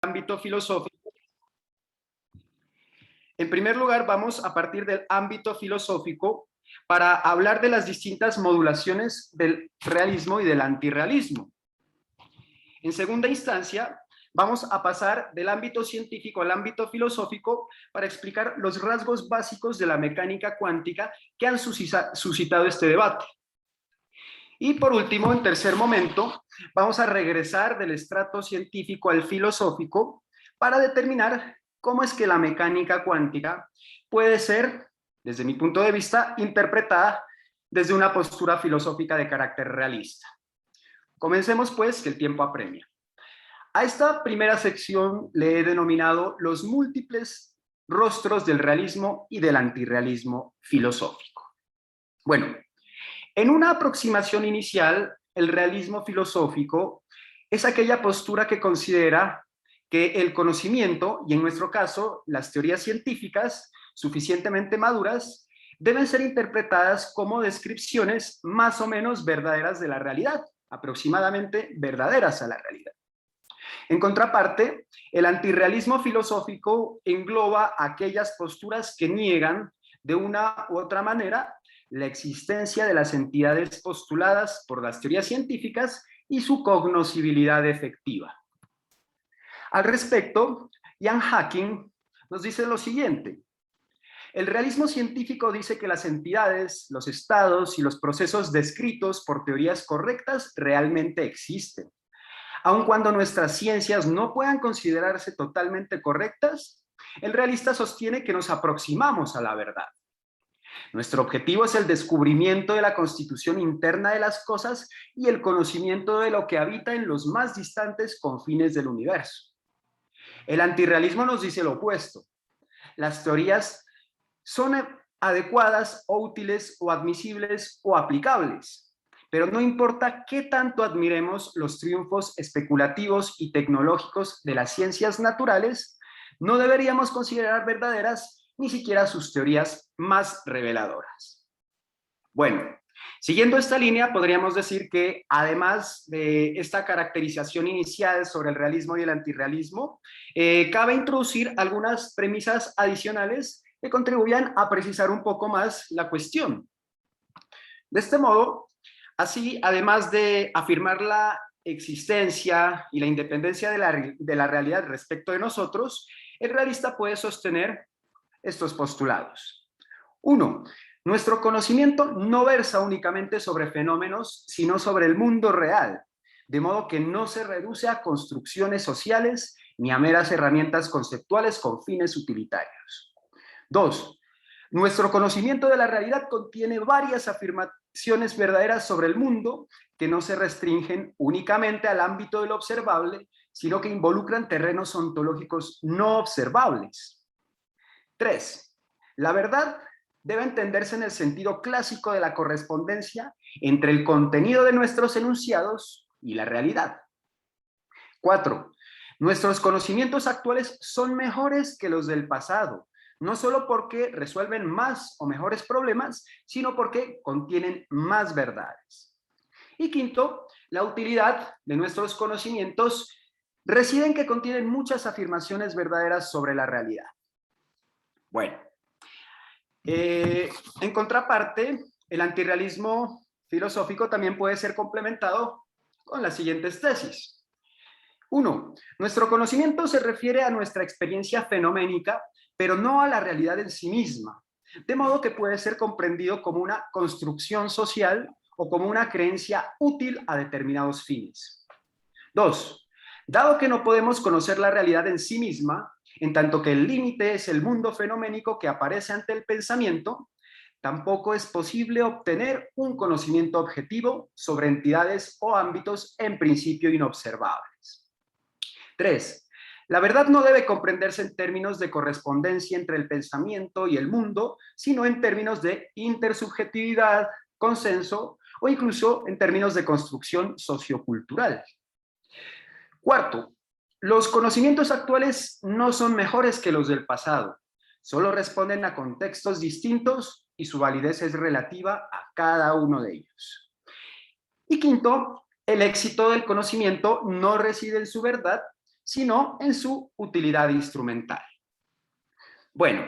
ámbito filosófico. En primer lugar, vamos a partir del ámbito filosófico para hablar de las distintas modulaciones del realismo y del antirrealismo. En segunda instancia, vamos a pasar del ámbito científico al ámbito filosófico para explicar los rasgos básicos de la mecánica cuántica que han suscitado este debate. Y por último, en tercer momento, vamos a regresar del estrato científico al filosófico para determinar cómo es que la mecánica cuántica puede ser, desde mi punto de vista, interpretada desde una postura filosófica de carácter realista. Comencemos pues, que el tiempo apremia. A esta primera sección le he denominado los múltiples rostros del realismo y del antirrealismo filosófico. Bueno, en una aproximación inicial, el realismo filosófico es aquella postura que considera que el conocimiento, y en nuestro caso, las teorías científicas suficientemente maduras, deben ser interpretadas como descripciones más o menos verdaderas de la realidad, aproximadamente verdaderas a la realidad. En contraparte, el antirrealismo filosófico engloba aquellas posturas que niegan de una u otra manera la existencia de las entidades postuladas por las teorías científicas y su cognoscibilidad efectiva. Al respecto, Ian Hacking nos dice lo siguiente: el realismo científico dice que las entidades, los estados y los procesos descritos por teorías correctas realmente existen. Aun cuando nuestras ciencias no puedan considerarse totalmente correctas, el realista sostiene que nos aproximamos a la verdad. Nuestro objetivo es el descubrimiento de la constitución interna de las cosas y el conocimiento de lo que habita en los más distantes confines del universo. El antirrealismo nos dice lo opuesto. Las teorías son adecuadas o útiles o admisibles o aplicables, pero no importa qué tanto admiremos los triunfos especulativos y tecnológicos de las ciencias naturales, no deberíamos considerar verdaderas ni siquiera sus teorías más reveladoras. Bueno, siguiendo esta línea, podríamos decir que además de esta caracterización inicial sobre el realismo y el antirrealismo, cabe introducir algunas premisas adicionales que contribuyan a precisar un poco más la cuestión. De este modo, así, además de afirmar la existencia y la independencia de la realidad respecto de nosotros, el realista puede sostener estos postulados. 1. Nuestro conocimiento no versa únicamente sobre fenómenos, sino sobre el mundo real, de modo que no se reduce a construcciones sociales ni a meras herramientas conceptuales con fines utilitarios. 2. Nuestro conocimiento de la realidad contiene varias afirmaciones verdaderas sobre el mundo que no se restringen únicamente al ámbito de lo observable, sino que involucran terrenos ontológicos no observables. 3. La verdad debe entenderse en el sentido clásico de la correspondencia entre el contenido de nuestros enunciados y la realidad. 4. Nuestros conocimientos actuales son mejores que los del pasado, no solo porque resuelven más o mejores problemas, sino porque contienen más verdades. Y 5, la utilidad de nuestros conocimientos reside en que contienen muchas afirmaciones verdaderas sobre la realidad. Bueno, en contraparte, el antirrealismo filosófico también puede ser complementado con las siguientes tesis. 1. Nuestro conocimiento se refiere a nuestra experiencia fenoménica, pero no a la realidad en sí misma, de modo que puede ser comprendido como una construcción social o como una creencia útil a determinados fines. 2. Dado que no podemos conocer la realidad en sí misma, en tanto que el límite es el mundo fenoménico que aparece ante el pensamiento, tampoco es posible obtener un conocimiento objetivo sobre entidades o ámbitos en principio inobservables. 3. La verdad no debe comprenderse en términos de correspondencia entre el pensamiento y el mundo, sino en términos de intersubjetividad, consenso o incluso en términos de construcción sociocultural. 4. Los conocimientos actuales no son mejores que los del pasado, solo responden a contextos distintos y su validez es relativa a cada uno de ellos. Y 5, el éxito del conocimiento no reside en su verdad, sino en su utilidad instrumental. Bueno,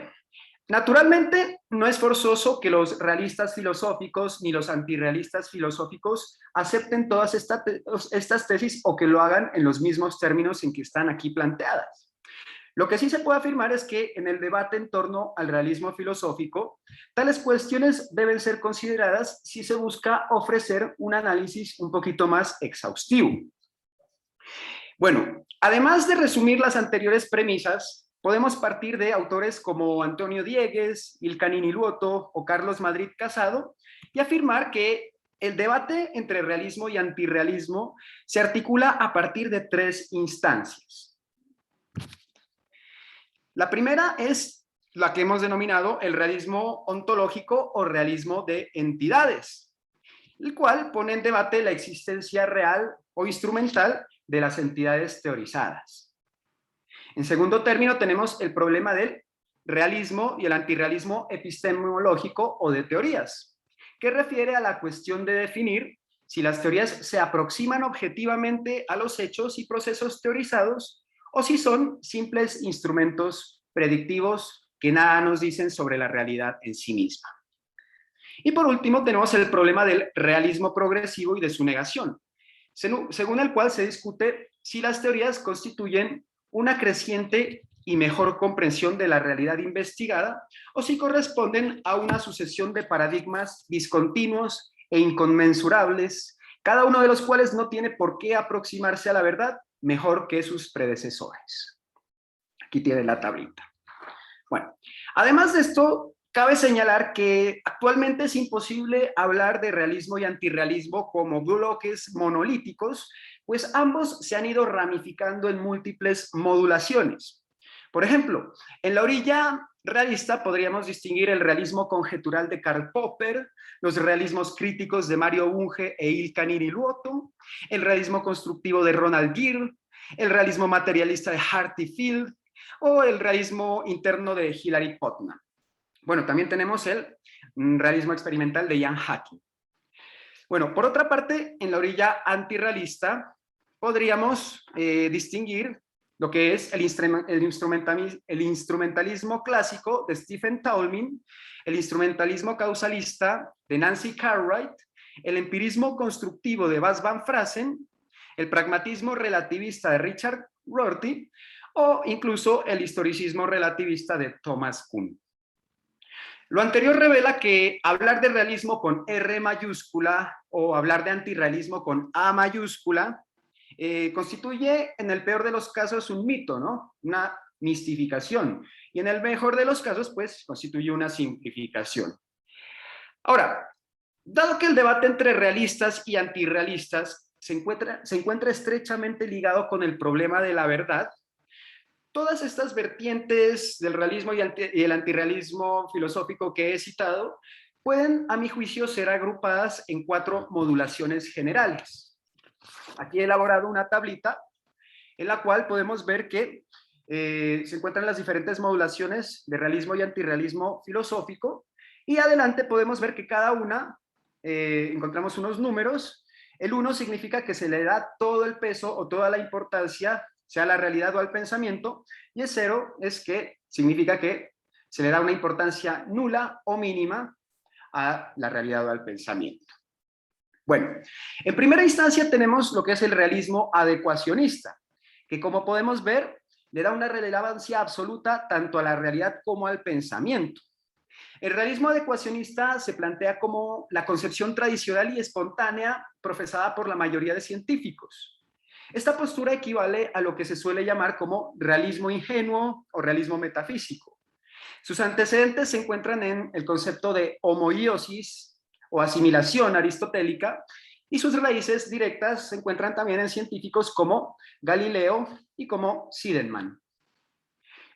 naturalmente no es forzoso que los realistas filosóficos ni los antirrealistas filosóficos acepten todas estas tesis o que lo hagan en los mismos términos en que están aquí planteadas. Lo que sí se puede afirmar es que en el debate en torno al realismo filosófico, tales cuestiones deben ser consideradas si se busca ofrecer un análisis un poquito más exhaustivo. Bueno, además de resumir las anteriores premisas, podemos partir de autores como Antonio Diegues, Ilkanini Luoto o Carlos Madrid Casado y afirmar que el debate entre realismo y antirrealismo se articula a partir de tres instancias. La primera es la que hemos denominado el realismo ontológico o realismo de entidades, el cual pone en debate la existencia real o instrumental de las entidades teorizadas. En segundo término tenemos el problema del realismo y el antirrealismo epistemológico o de teorías, que refiere a la cuestión de definir si las teorías se aproximan objetivamente a los hechos y procesos teorizados o si son simples instrumentos predictivos que nada nos dicen sobre la realidad en sí misma. Y por último tenemos el problema del realismo progresivo y de su negación, según el cual se discute si las teorías constituyen una creciente y mejor comprensión de la realidad investigada o si corresponden a una sucesión de paradigmas discontinuos e inconmensurables, cada uno de los cuales no tiene por qué aproximarse a la verdad mejor que sus predecesores. Aquí tiene la tablita. Bueno, además de esto, cabe señalar que actualmente es imposible hablar de realismo y antirrealismo como bloques monolíticos, pues ambos se han ido ramificando en múltiples modulaciones. Por ejemplo, en la orilla realista podríamos distinguir el realismo conjetural de Karl Popper, los realismos críticos de Mario Bunge e Ilkanini Luoto, el realismo constructivo de Ronald Gill, el realismo materialista de Harty Field o el realismo interno de Hilary Putnam. Bueno, también tenemos el realismo experimental de Jan Hacking. Bueno, por otra parte, en la orilla antirrealista podríamos distinguir lo que es el instrumentalismo clásico de Stephen Toulmin, el instrumentalismo causalista de Nancy Cartwright, el empirismo constructivo de Bas van Fraassen, el pragmatismo relativista de Richard Rorty o incluso el historicismo relativista de Thomas Kuhn. Lo anterior revela que hablar de realismo con R mayúscula o hablar de antirrealismo con A mayúscula constituye en el peor de los casos un mito, ¿no? Una mistificación. Y en el mejor de los casos, pues, constituye una simplificación. Ahora, dado que el debate entre realistas y antirrealistas se encuentra estrechamente ligado con el problema de la verdad, todas estas vertientes del realismo y el antirrealismo filosófico que he citado pueden, a mi juicio, ser agrupadas en 4 modulaciones generales. Aquí he elaborado una tablita en la cual podemos ver que se encuentran las diferentes modulaciones de realismo y antirrealismo filosófico y adelante podemos ver que cada una encontramos unos números. El 1 significa que se le da todo el peso o toda la importancia sea la realidad o al pensamiento, y el 0 es que significa que se le da una importancia nula o mínima a la realidad o al pensamiento. Bueno, en primera instancia tenemos lo que es el realismo adecuacionista, que como podemos ver, le da una relevancia absoluta tanto a la realidad como al pensamiento. El realismo adecuacionista se plantea como la concepción tradicional y espontánea profesada por la mayoría de científicos. Esta postura equivale a lo que se suele llamar como realismo ingenuo o realismo metafísico. Sus antecedentes se encuentran en el concepto de homoiosis o asimilación aristotélica y sus raíces directas se encuentran también en científicos como Galileo y como Siedemann.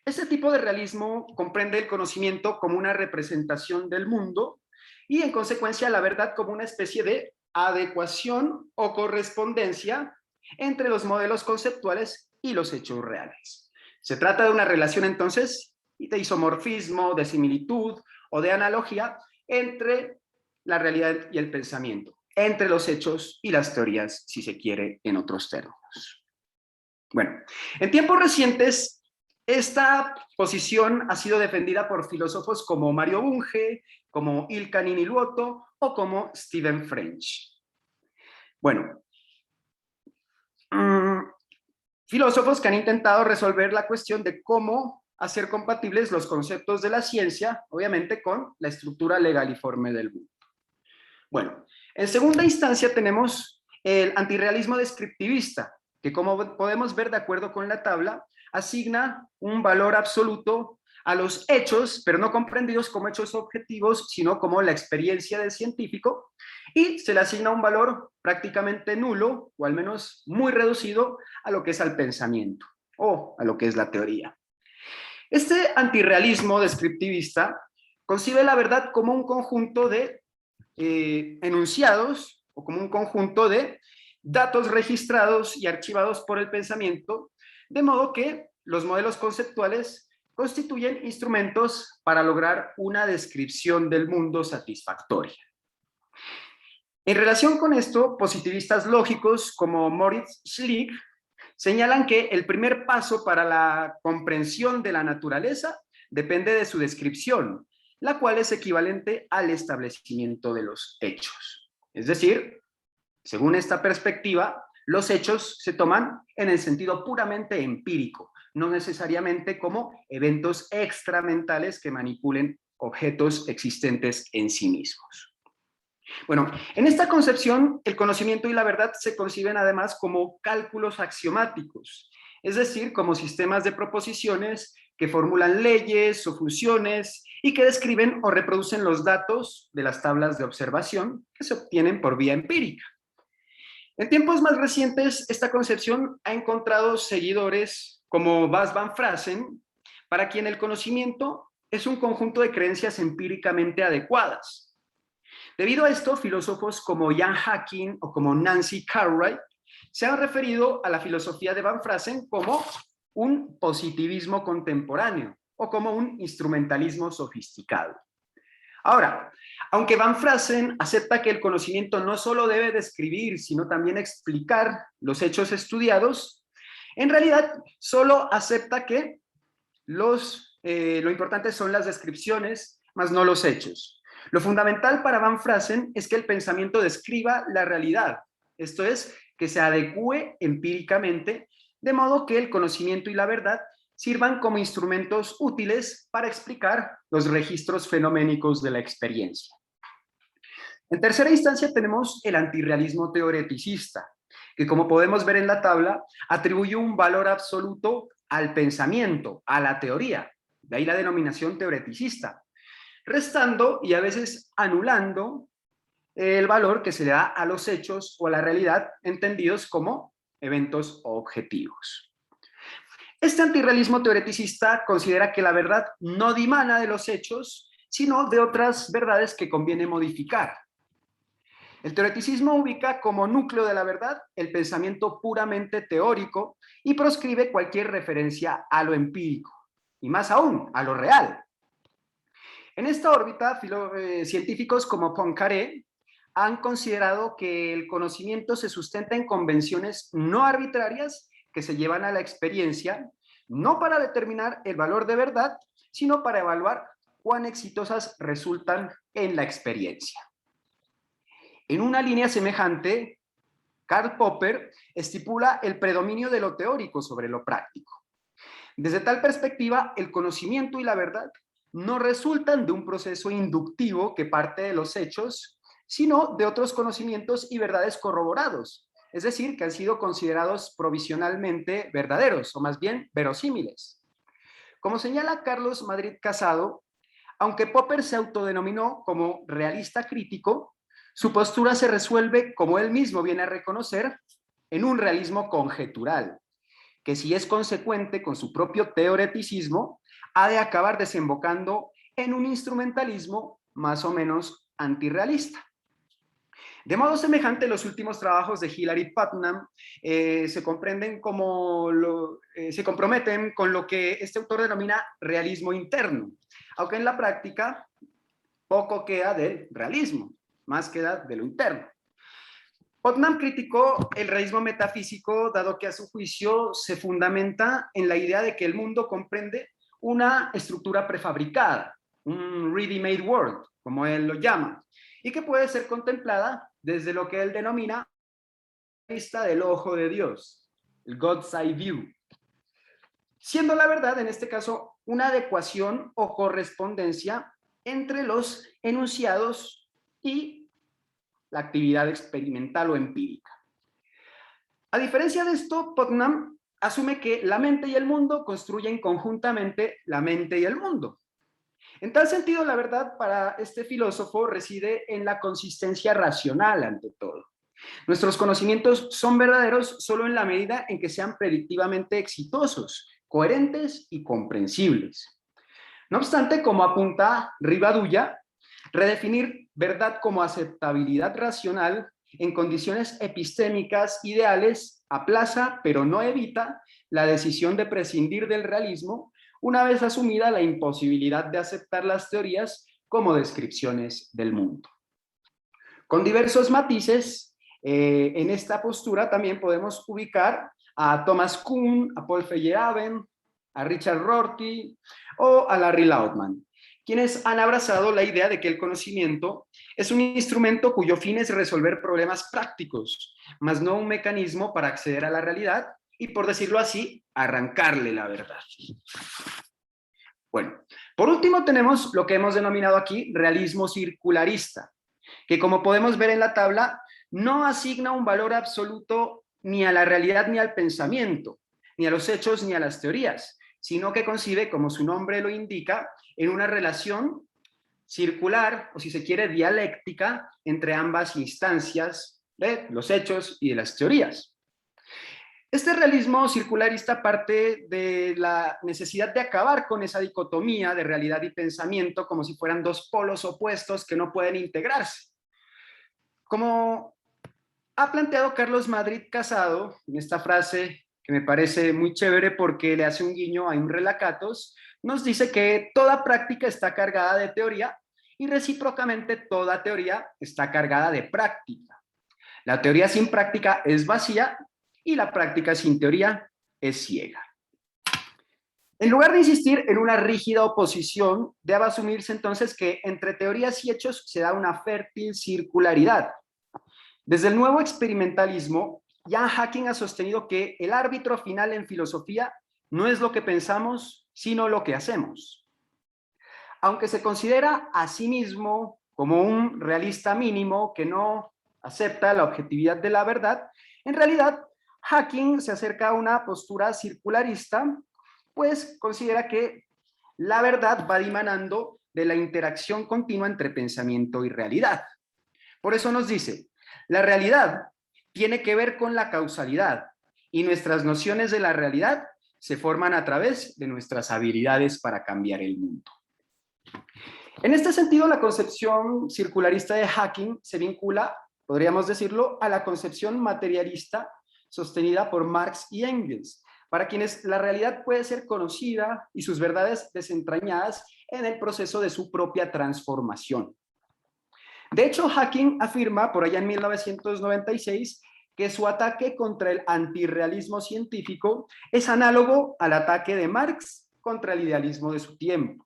Este tipo de realismo comprende el conocimiento como una representación del mundo y en consecuencia la verdad como una especie de adecuación o correspondencia entre los modelos conceptuales y los hechos reales. Se trata de una relación entonces de isomorfismo, de similitud o de analogía entre la realidad y el pensamiento, entre los hechos y las teorías, si se quiere, en otros términos. Bueno, en tiempos recientes, esta posición ha sido defendida por filósofos como Mario Bunge, como Ilkka Niiniluoto o como Stephen French. Bueno, filósofos que han intentado resolver la cuestión de cómo hacer compatibles los conceptos de la ciencia, obviamente con la estructura legaliforme del mundo. Bueno, en segunda instancia tenemos el antirrealismo descriptivista, que como podemos ver de acuerdo con la tabla, asigna un valor absoluto a los hechos, pero no comprendidos como hechos objetivos, sino como la experiencia del científico, y se le asigna un valor prácticamente nulo, o al menos muy reducido, a lo que es al pensamiento, o a lo que es la teoría. Este antirrealismo descriptivista concibe la verdad como un conjunto de enunciados o como un conjunto de datos registrados y archivados por el pensamiento, de modo que los modelos conceptuales constituyen instrumentos para lograr una descripción del mundo satisfactoria. En relación con esto, positivistas lógicos como Moritz Schlick señalan que el primer paso para la comprensión de la naturaleza depende de su descripción, la cual es equivalente al establecimiento de los hechos. Es decir, según esta perspectiva, los hechos se toman en el sentido puramente empírico, no necesariamente como eventos extramentales que manipulen objetos existentes en sí mismos. Bueno, en esta concepción, el conocimiento y la verdad se conciben además como cálculos axiomáticos, es decir, como sistemas de proposiciones que formulan leyes o funciones y que describen o reproducen los datos de las tablas de observación que se obtienen por vía empírica. En tiempos más recientes, esta concepción ha encontrado seguidores como Bas van Fraassen, para quien el conocimiento es un conjunto de creencias empíricamente adecuadas. Debido a esto, filósofos como Jan Hacking o como Nancy Cartwright se han referido a la filosofía de Van Fraassen como un positivismo contemporáneo o como un instrumentalismo sofisticado. Ahora, aunque Van Fraassen acepta que el conocimiento no solo debe describir, sino también explicar los hechos estudiados, en realidad solo acepta que lo importante son las descripciones, más no los hechos. Lo fundamental para Van Fraassen es que el pensamiento describa la realidad, esto es, que se adecúe empíricamente, de modo que el conocimiento y la verdad sirvan como instrumentos útiles para explicar los registros fenoménicos de la experiencia. En tercera instancia tenemos el antirrealismo teoreticista, que como podemos ver en la tabla, atribuye un valor absoluto al pensamiento, a la teoría, de ahí la denominación teoreticista, restando y a veces anulando el valor que se le da a los hechos o a la realidad entendidos como eventos objetivos. Este antirrealismo teoreticista considera que la verdad no dimana de los hechos, sino de otras verdades que conviene modificar. El teoreticismo ubica como núcleo de la verdad el pensamiento puramente teórico y proscribe cualquier referencia a lo empírico, y más aún, a lo real. En esta órbita, científicos como Poincaré han considerado que el conocimiento se sustenta en convenciones no arbitrarias que se llevan a la experiencia, no para determinar el valor de verdad, sino para evaluar cuán exitosas resultan en la experiencia. En una línea semejante, Karl Popper estipula el predominio de lo teórico sobre lo práctico. Desde tal perspectiva, el conocimiento y la verdad no resultan de un proceso inductivo que parte de los hechos, sino de otros conocimientos y verdades corroborados, es decir, que han sido considerados provisionalmente verdaderos, o más bien verosímiles. Como señala Carlos Madrid Casado, aunque Popper se autodenominó como realista crítico, su postura se resuelve, como él mismo viene a reconocer, en un realismo conjetural, que si es consecuente con su propio teoreticismo, ha de acabar desembocando en un instrumentalismo más o menos antirrealista. De modo semejante, los últimos trabajos de Hilary Putnam se comprometen con lo que este autor denomina realismo interno, aunque en la práctica poco queda del realismo, más queda de lo interno. Putnam criticó el realismo metafísico, dado que a su juicio se fundamenta en la idea de que el mundo comprende una estructura prefabricada, un ready-made world, como él lo llama, y que puede ser contemplada desde lo que él denomina la vista del ojo de Dios, el God's Eye View, siendo la verdad, en este caso, una adecuación o correspondencia entre los enunciados y la actividad experimental o empírica. A diferencia de esto, Putnam asume que la mente y el mundo construyen conjuntamente la mente y el mundo. En tal sentido, la verdad para este filósofo reside en la consistencia racional ante todo. Nuestros conocimientos son verdaderos solo en la medida en que sean predictivamente exitosos, coherentes y comprensibles. No obstante, como apunta Rivadulla, redefinir verdad como aceptabilidad racional en condiciones epistémicas ideales aplaza, pero no evita, la decisión de prescindir del realismo una vez asumida la imposibilidad de aceptar las teorías como descripciones del mundo. Con diversos matices, en esta postura también podemos ubicar a Thomas Kuhn, a Paul Feyerabend, a Richard Rorty o a Larry Lautman, quienes han abrazado la idea de que el conocimiento es un instrumento cuyo fin es resolver problemas prácticos, más no un mecanismo para acceder a la realidad y, por decirlo así, arrancarle la verdad. Bueno, por último tenemos lo que hemos denominado aquí realismo circularista, que como podemos ver en la tabla, no asigna un valor absoluto ni a la realidad ni al pensamiento, ni a los hechos ni a las teorías, sino que concibe, como su nombre lo indica, en una relación circular, o si se quiere, dialéctica, entre ambas instancias de los hechos y de las teorías. Este realismo circularista parte de la necesidad de acabar con esa dicotomía de realidad y pensamiento como si fueran dos polos opuestos que no pueden integrarse. Como ha planteado Carlos Madrid Casado, en esta frase que me parece muy chévere porque le hace un guiño a un relacatos, nos dice que toda práctica está cargada de teoría y recíprocamente toda teoría está cargada de práctica. La teoría sin práctica es vacía y la práctica sin teoría es ciega. En lugar de insistir en una rígida oposición, debe asumirse entonces que entre teorías y hechos se da una fértil circularidad. Desde el nuevo experimentalismo, Jan Hacking ha sostenido que el árbitro final en filosofía no es lo que pensamos, sino lo que hacemos. Aunque se considera a sí mismo como un realista mínimo que no acepta la objetividad de la verdad, en realidad Hacking se acerca a una postura circularista, pues considera que la verdad va dimanando de la interacción continua entre pensamiento y realidad. Por eso nos dice, la realidad tiene que ver con la causalidad y nuestras nociones de la realidad se forman a través de nuestras habilidades para cambiar el mundo. En este sentido, la concepción circularista de Hacking se vincula, podríamos decirlo, a la concepción materialista sostenida por Marx y Engels, para quienes la realidad puede ser conocida y sus verdades desentrañadas en el proceso de su propia transformación. De hecho, Hacking afirma por allá en 1996 que su ataque contra el antirrealismo científico es análogo al ataque de Marx contra el idealismo de su tiempo.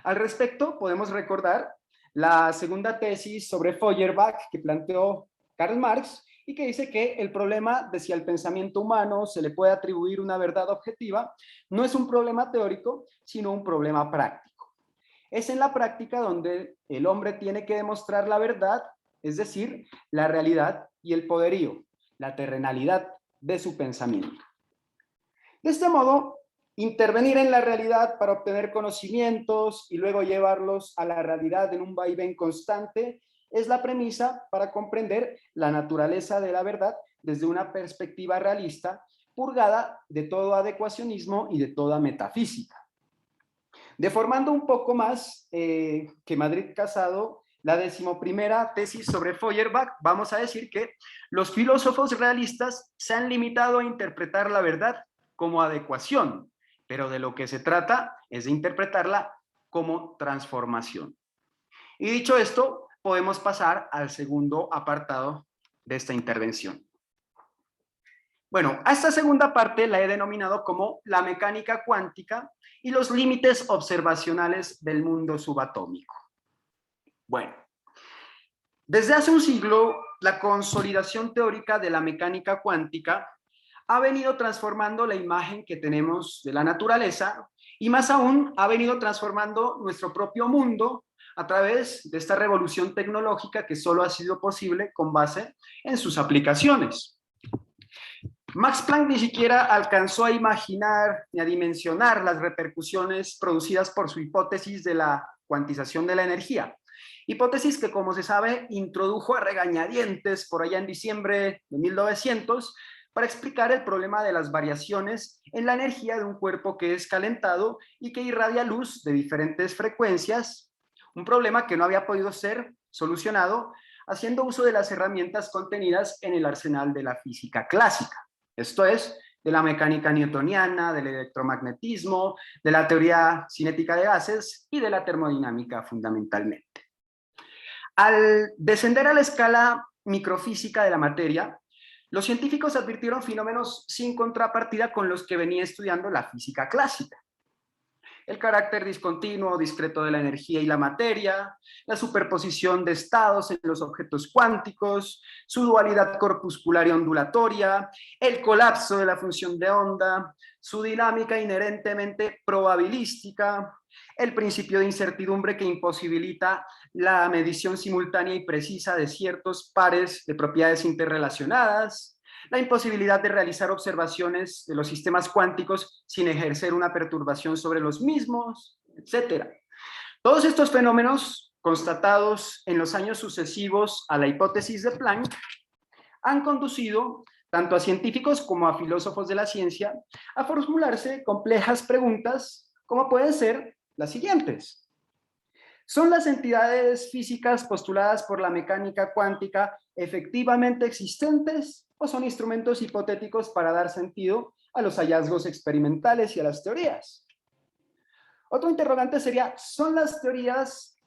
Al respecto, podemos recordar la segunda tesis sobre Feuerbach que planteó Karl Marx y que dice que el problema de si al pensamiento humano se le puede atribuir una verdad objetiva no es un problema teórico, sino un problema práctico. Es en la práctica donde el hombre tiene que demostrar la verdad, es decir, la realidad y el poderío, la terrenalidad de su pensamiento. De este modo, intervenir en la realidad para obtener conocimientos y luego llevarlos a la realidad en un vaivén constante es la premisa para comprender la naturaleza de la verdad desde una perspectiva realista, purgada de todo adecuacionismo y de toda metafísica. Deformando un poco más que Madrid Casado, la 11ª tesis sobre Feuerbach, vamos a decir que los filósofos realistas se han limitado a interpretar la verdad como adecuación, pero de lo que se trata es de interpretarla como transformación. Y dicho esto, podemos pasar al segundo apartado de esta intervención. Bueno, a esta segunda parte la he denominado como la mecánica cuántica y los límites observacionales del mundo subatómico. Bueno, desde hace un siglo, la consolidación teórica de la mecánica cuántica ha venido transformando la imagen que tenemos de la naturaleza y más aún ha venido transformando nuestro propio mundo a través de esta revolución tecnológica que solo ha sido posible con base en sus aplicaciones. Max Planck ni siquiera alcanzó a imaginar ni a dimensionar las repercusiones producidas por su hipótesis de la cuantización de la energía. Hipótesis que, como se sabe, introdujo a regañadientes por allá en diciembre de 1900 para explicar el problema de las variaciones en la energía de un cuerpo que es calentado y que irradia luz de diferentes frecuencias, un problema que no había podido ser solucionado haciendo uso de las herramientas contenidas en el arsenal de la física clásica. Esto es, de la mecánica newtoniana, del electromagnetismo, de la teoría cinética de gases y de la termodinámica fundamentalmente. Al descender a la escala microfísica de la materia, los científicos advirtieron fenómenos sin contrapartida con los que venía estudiando la física clásica. El carácter discontinuo, discreto de la energía y la materia, la superposición de estados en los objetos cuánticos, su dualidad corpuscular y ondulatoria, el colapso de la función de onda, su dinámica inherentemente probabilística, el principio de incertidumbre que imposibilita la medición simultánea y precisa de ciertos pares de propiedades interrelacionadas, la imposibilidad de realizar observaciones de los sistemas cuánticos sin ejercer una perturbación sobre los mismos, etc. Todos estos fenómenos constatados en los años sucesivos a la hipótesis de Planck han conducido tanto a científicos como a filósofos de la ciencia a formularse complejas preguntas como pueden ser las siguientes. ¿Son las entidades físicas postuladas por la mecánica cuántica efectivamente existentes o son instrumentos hipotéticos para dar sentido a los hallazgos experimentales y a las teorías? Otro interrogante sería, ¿son las teorías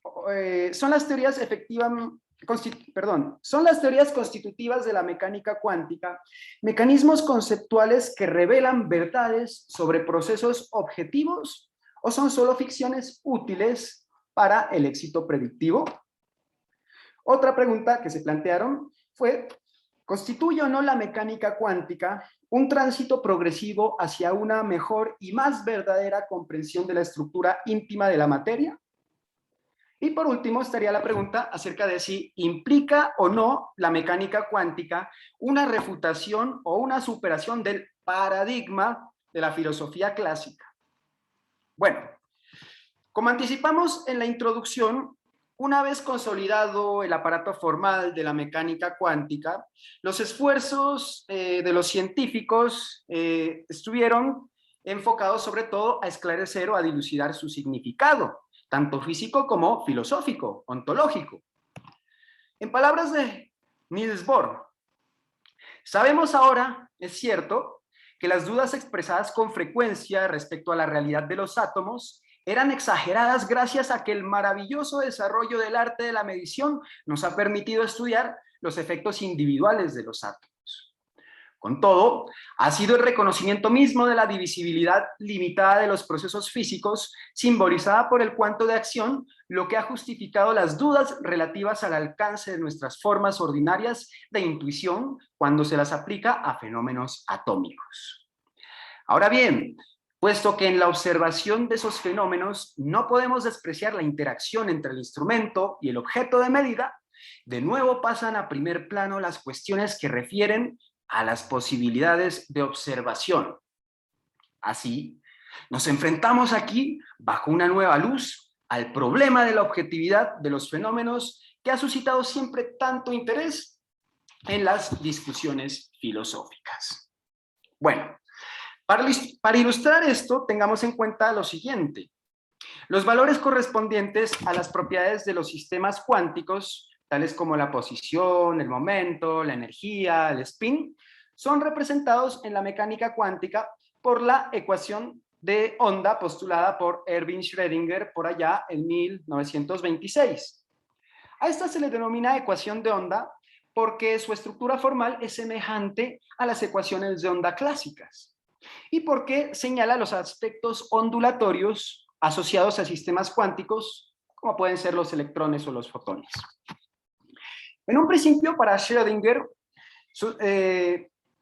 constitutivas de la mecánica cuántica mecanismos conceptuales que revelan verdades sobre procesos objetivos o son solo ficciones útiles para el éxito predictivo? Otra pregunta que se plantearon fue, ¿constituye o no la mecánica cuántica un tránsito progresivo hacia una mejor y más verdadera comprensión de la estructura íntima de la materia? Y por último estaría la pregunta acerca de si implica o no la mecánica cuántica una refutación o una superación del paradigma de la filosofía clásica. Bueno, como anticipamos en la introducción, una vez consolidado el aparato formal de la mecánica cuántica, los esfuerzos de los científicos estuvieron enfocados sobre todo a esclarecer o a dilucidar su significado, tanto físico como filosófico, ontológico. En palabras de Niels Bohr, sabemos ahora, es cierto, que las dudas expresadas con frecuencia respecto a la realidad de los átomos eran exageradas gracias a que el maravilloso desarrollo del arte de la medición nos ha permitido estudiar los efectos individuales de los átomos. Con todo, ha sido el reconocimiento mismo de la divisibilidad limitada de los procesos físicos, simbolizada por el cuanto de acción, lo que ha justificado las dudas relativas al alcance de nuestras formas ordinarias de intuición cuando se las aplica a fenómenos atómicos. Ahora bien, puesto que en la observación de esos fenómenos no podemos despreciar la interacción entre el instrumento y el objeto de medida, de nuevo pasan a primer plano las cuestiones que refieren a las posibilidades de observación. Así, nos enfrentamos aquí, bajo una nueva luz, al problema de la objetividad de los fenómenos que ha suscitado siempre tanto interés en las discusiones filosóficas. Bueno, para ilustrar esto, tengamos en cuenta lo siguiente. Los valores correspondientes a las propiedades de los sistemas cuánticos, tales como la posición, el momento, la energía, el spin, son representados en la mecánica cuántica por la ecuación de onda postulada por Erwin Schrödinger por allá en 1926. A esta se le denomina ecuación de onda porque su estructura formal es semejante a las ecuaciones de onda clásicas y porque señala los aspectos ondulatorios asociados a sistemas cuánticos, como pueden ser los electrones o los fotones. En un principio, para Schrödinger,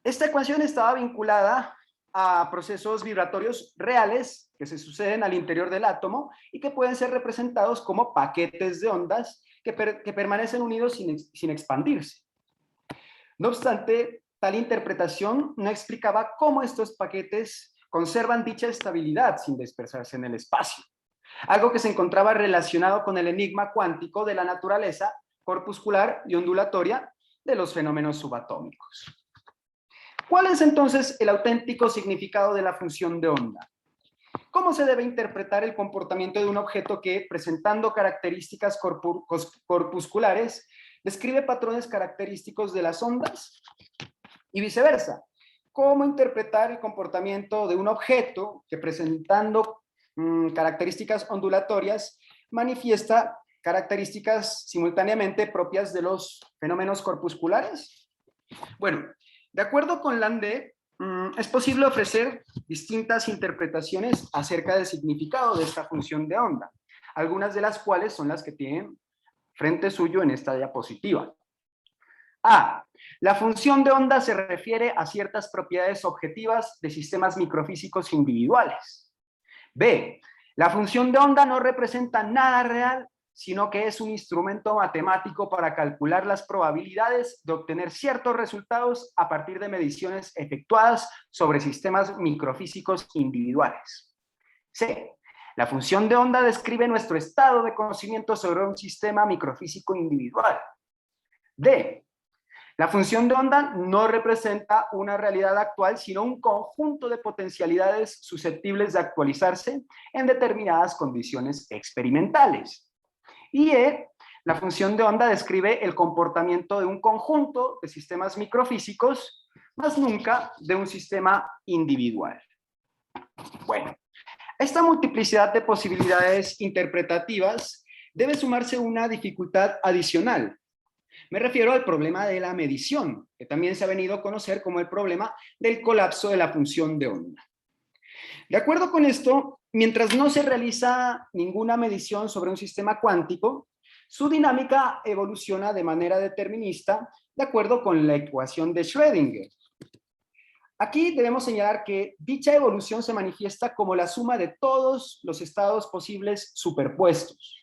esta ecuación estaba vinculada a procesos vibratorios reales que se suceden al interior del átomo y que pueden ser representados como paquetes de ondas que permanecen unidos sin expandirse. No obstante, tal interpretación no explicaba cómo estos paquetes conservan dicha estabilidad sin dispersarse en el espacio, algo que se encontraba relacionado con el enigma cuántico de la naturaleza corpuscular y ondulatoria de los fenómenos subatómicos. ¿Cuál es entonces el auténtico significado de la función de onda? ¿Cómo se debe interpretar el comportamiento de un objeto que, presentando características corpusculares, describe patrones característicos de las ondas? Y viceversa. ¿Cómo interpretar el comportamiento de un objeto que, presentando características ondulatorias, manifiesta características simultáneamente propias de los fenómenos corpusculares? Bueno, de acuerdo con Landé, es posible ofrecer distintas interpretaciones acerca del significado de esta función de onda, algunas de las cuales son las que tienen frente suyo en esta diapositiva. A. La función de onda se refiere a ciertas propiedades objetivas de sistemas microfísicos individuales. B. La función de onda no representa nada real, sino que es un instrumento matemático para calcular las probabilidades de obtener ciertos resultados a partir de mediciones efectuadas sobre sistemas microfísicos individuales. C. La función de onda describe nuestro estado de conocimiento sobre un sistema microfísico individual. D. La función de onda no representa una realidad actual, sino un conjunto de potencialidades susceptibles de actualizarse en determinadas condiciones experimentales. Y E, la función de onda describe el comportamiento de un conjunto de sistemas microfísicos, más nunca de un sistema individual. Bueno, a esta multiplicidad de posibilidades interpretativas debe sumarse una dificultad adicional. Me refiero al problema de la medición, que también se ha venido a conocer como el problema del colapso de la función de onda. De acuerdo con esto, mientras no se realiza ninguna medición sobre un sistema cuántico, su dinámica evoluciona de manera determinista de acuerdo con la ecuación de Schrödinger. Aquí debemos señalar que dicha evolución se manifiesta como la suma de todos los estados posibles superpuestos.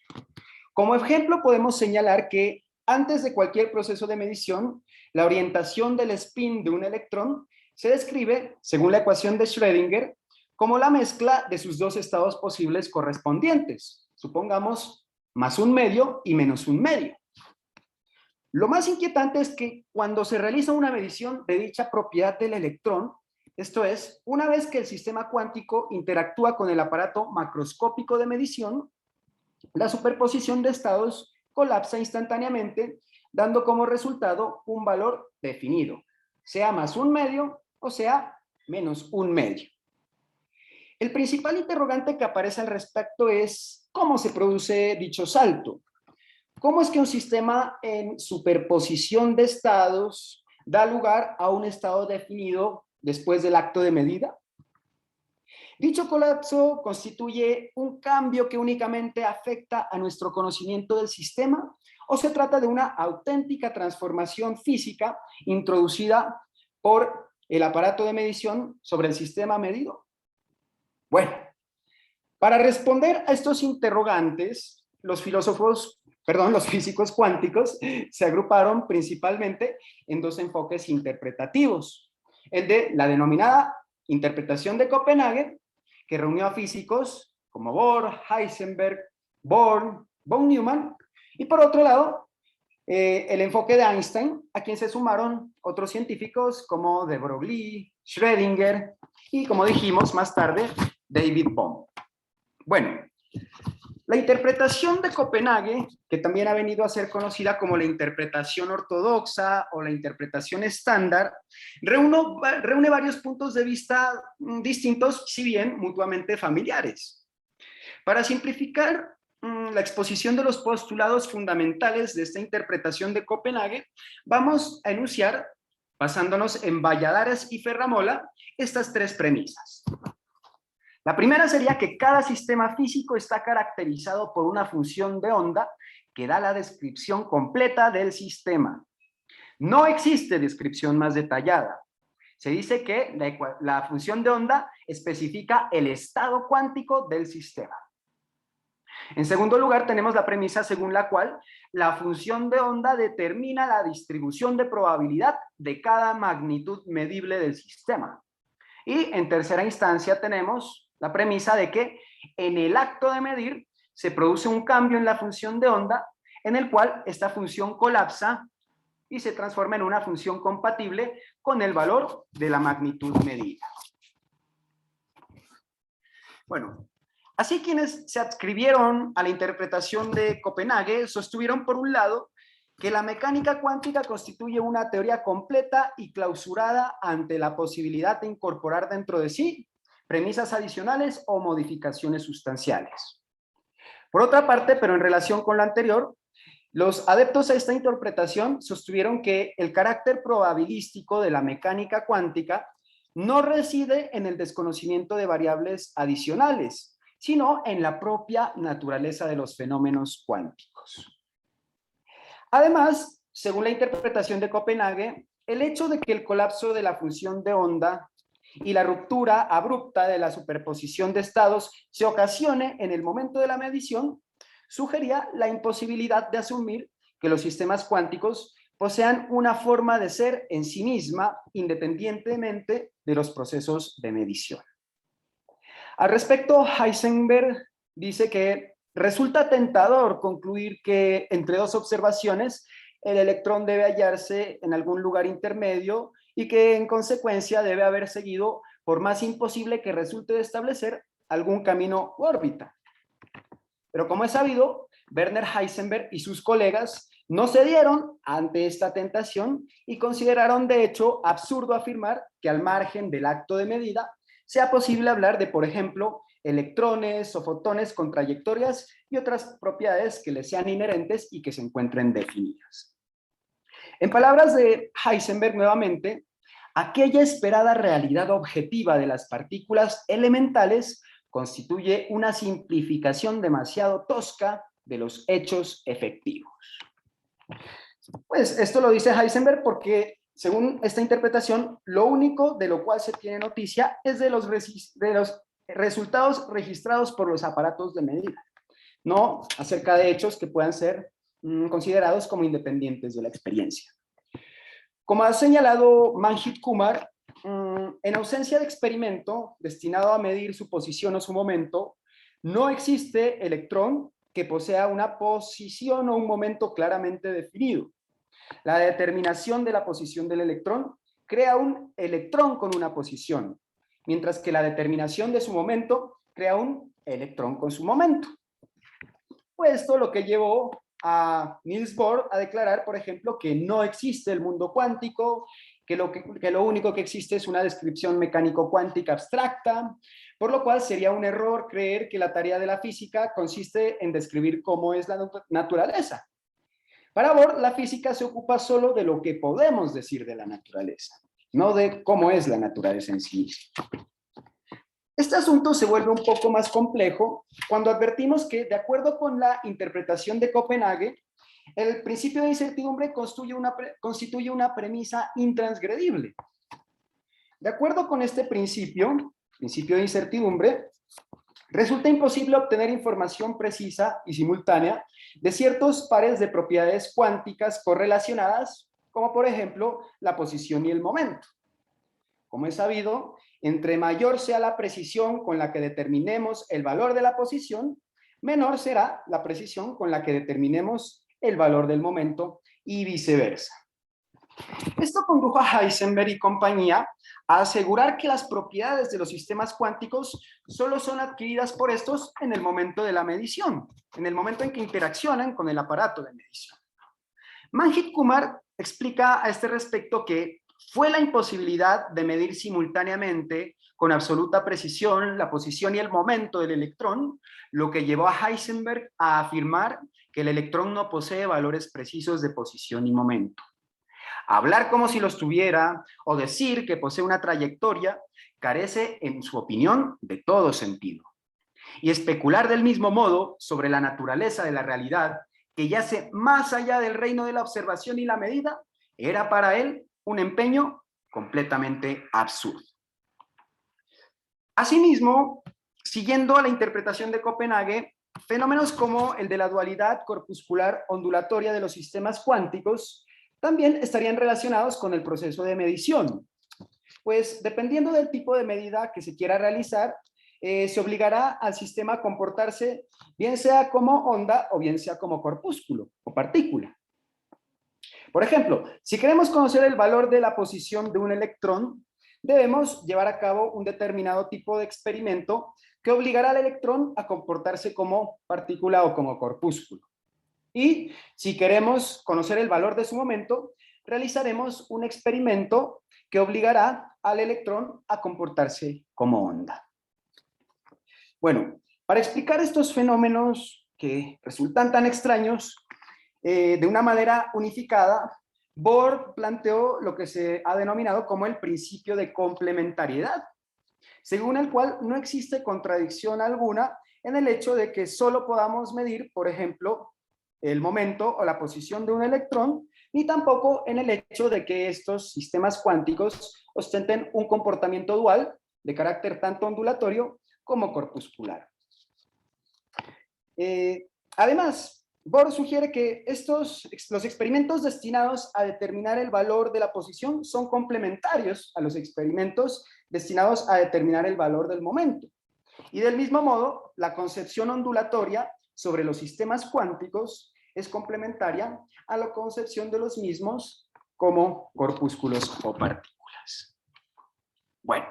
Como ejemplo, podemos señalar que antes de cualquier proceso de medición, la orientación del spin de un electrón se describe, según la ecuación de Schrödinger, como la mezcla de sus dos estados posibles correspondientes, supongamos más un medio y menos un medio. Lo más inquietante es que cuando se realiza una medición de dicha propiedad del electrón, esto es, una vez que el sistema cuántico interactúa con el aparato macroscópico de medición, la superposición de estados colapsa instantáneamente, dando como resultado un valor definido, sea más un medio o sea menos un medio. El principal interrogante que aparece al respecto es ¿cómo se produce dicho salto? ¿Cómo es que un sistema en superposición de estados da lugar a un estado definido después del acto de medida? ¿Dicho colapso constituye un cambio que únicamente afecta a nuestro conocimiento del sistema o se trata de una auténtica transformación física introducida por el aparato de medición sobre el sistema medido? Bueno, para responder a estos interrogantes, los físicos cuánticos se agruparon principalmente en dos enfoques interpretativos. El de la denominada interpretación de Copenhague, que reunió a físicos como Bohr, Heisenberg, Born, von Neumann, y por otro lado, el enfoque de Einstein, a quien se sumaron otros científicos como de Broglie, Schrödinger y, como dijimos más tarde, David Bohm. Bueno, la interpretación de Copenhague, que también ha venido a ser conocida como la interpretación ortodoxa o la interpretación estándar, reúne varios puntos de vista distintos, si bien mutuamente familiares. Para simplificar, la exposición de los postulados fundamentales de esta interpretación de Copenhague, vamos a enunciar, basándonos en Valladares y Ferramola, estas tres premisas. La primera sería que cada sistema físico está caracterizado por una función de onda que da la descripción completa del sistema. No existe descripción más detallada. Se dice que la función de onda especifica el estado cuántico del sistema. En segundo lugar, tenemos la premisa según la cual la función de onda determina la distribución de probabilidad de cada magnitud medible del sistema. Y en tercera instancia tenemos la premisa de que en el acto de medir se produce un cambio en la función de onda en el cual esta función colapsa y se transforma en una función compatible con el valor de la magnitud medida. Bueno, así quienes se adscribieron a la interpretación de Copenhague sostuvieron por un lado que la mecánica cuántica constituye una teoría completa y clausurada ante la posibilidad de incorporar dentro de sí premisas adicionales o modificaciones sustanciales. Por otra parte, pero en relación con lo anterior, los adeptos a esta interpretación sostuvieron que el carácter probabilístico de la mecánica cuántica no reside en el desconocimiento de variables adicionales, sino en la propia naturaleza de los fenómenos cuánticos. Además, según la interpretación de Copenhague, el hecho de que el colapso de la función de onda y la ruptura abrupta de la superposición de estados se ocasione en el momento de la medición, sugería la imposibilidad de asumir que los sistemas cuánticos posean una forma de ser en sí misma, independientemente de los procesos de medición. Al respecto, Heisenberg dice que resulta tentador concluir que entre dos observaciones el electrón debe hallarse en algún lugar intermedio y que en consecuencia debe haber seguido, por más imposible que resulte de establecer, algún camino u órbita. Pero como es sabido, Werner Heisenberg y sus colegas no cedieron ante esta tentación y consideraron de hecho absurdo afirmar que al margen del acto de medida sea posible hablar de, por ejemplo, electrones o fotones con trayectorias y otras propiedades que les sean inherentes y que se encuentren definidas. En palabras de Heisenberg nuevamente, aquella esperada realidad objetiva de las partículas elementales constituye una simplificación demasiado tosca de los hechos efectivos. Pues esto lo dice Heisenberg porque, según esta interpretación, lo único de lo cual se tiene noticia es de los resultados registrados por los aparatos de medida, no acerca de hechos que puedan ser considerados como independientes de la experiencia. Como ha señalado Manjit Kumar, en ausencia de experimento destinado a medir su posición o su momento, no existe electrón que posea una posición o un momento claramente definido. La determinación de la posición del electrón crea un electrón con una posición, mientras que la determinación de su momento crea un electrón con su momento. Pues esto lo que llevó a Niels Bohr a declarar, por ejemplo, que no existe el mundo cuántico, que lo único que existe es una descripción mecánico-cuántica abstracta, por lo cual sería un error creer que la tarea de la física consiste en describir cómo es la naturaleza. Para Bohr, la física se ocupa solo de lo que podemos decir de la naturaleza, no de cómo es la naturaleza en sí. Este asunto se vuelve un poco más complejo cuando advertimos que, de acuerdo con la interpretación de Copenhague, el principio de incertidumbre constituye una premisa intransgredible. De acuerdo con este principio de incertidumbre, resulta imposible obtener información precisa y simultánea de ciertos pares de propiedades cuánticas correlacionadas, como por ejemplo la posición y el momento. Como es sabido, entre mayor sea la precisión con la que determinemos el valor de la posición, menor será la precisión con la que determinemos el valor del momento y viceversa. Esto condujo a Heisenberg y compañía a asegurar que las propiedades de los sistemas cuánticos solo son adquiridas por estos en el momento de la medición, en el momento en que interaccionan con el aparato de medición. Manjit Kumar explica a este respecto que fue la imposibilidad de medir simultáneamente con absoluta precisión la posición y el momento del electrón, lo que llevó a Heisenberg a afirmar que el electrón no posee valores precisos de posición y momento. Hablar como si los tuviera o decir que posee una trayectoria carece, en su opinión, de todo sentido. Y especular del mismo modo sobre la naturaleza de la realidad, que yace más allá del reino de la observación y la medida, era para él un empeño completamente absurdo. Asimismo, siguiendo la interpretación de Copenhague, fenómenos como el de la dualidad corpuscular ondulatoria de los sistemas cuánticos también estarían relacionados con el proceso de medición, pues dependiendo del tipo de medida que se quiera realizar, se obligará al sistema a comportarse bien sea como onda o bien sea como corpúsculo o partícula. Por ejemplo, si queremos conocer el valor de la posición de un electrón, debemos llevar a cabo un determinado tipo de experimento que obligará al electrón a comportarse como partícula o como corpúsculo. Y si queremos conocer el valor de su momento, realizaremos un experimento que obligará al electrón a comportarse como onda. Bueno, para explicar estos fenómenos que resultan tan extraños, de una manera unificada, Bohr planteó lo que se ha denominado como el principio de complementariedad, según el cual no existe contradicción alguna en el hecho de que solo podamos medir, por ejemplo, el momento o la posición de un electrón, ni tampoco en el hecho de que estos sistemas cuánticos ostenten un comportamiento dual de carácter tanto ondulatorio como corpuscular. Además, Bohr sugiere que los experimentos destinados a determinar el valor de la posición son complementarios a los experimentos destinados a determinar el valor del momento. Y del mismo modo, la concepción ondulatoria sobre los sistemas cuánticos es complementaria a la concepción de los mismos como corpúsculos o partículas. Bueno,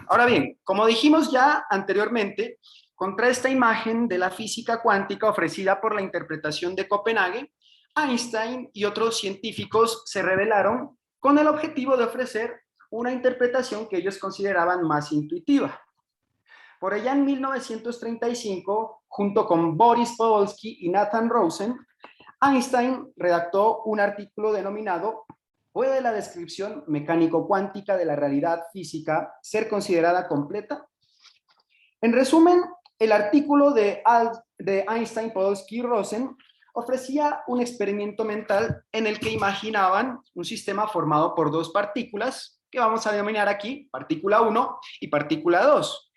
ahora bien, como dijimos ya anteriormente, contra esta imagen de la física cuántica ofrecida por la interpretación de Copenhague, Einstein y otros científicos se rebelaron con el objetivo de ofrecer una interpretación que ellos consideraban más intuitiva. Por allá en 1935, junto con Boris Podolsky y Nathan Rosen, Einstein redactó un artículo denominado ¿Puede la descripción mecánico-cuántica de la realidad física ser considerada completa? En resumen, el artículo de Einstein, Podolsky y Rosen ofrecía un experimento mental en el que imaginaban un sistema formado por dos partículas, que vamos a denominar aquí partícula 1 y partícula 2,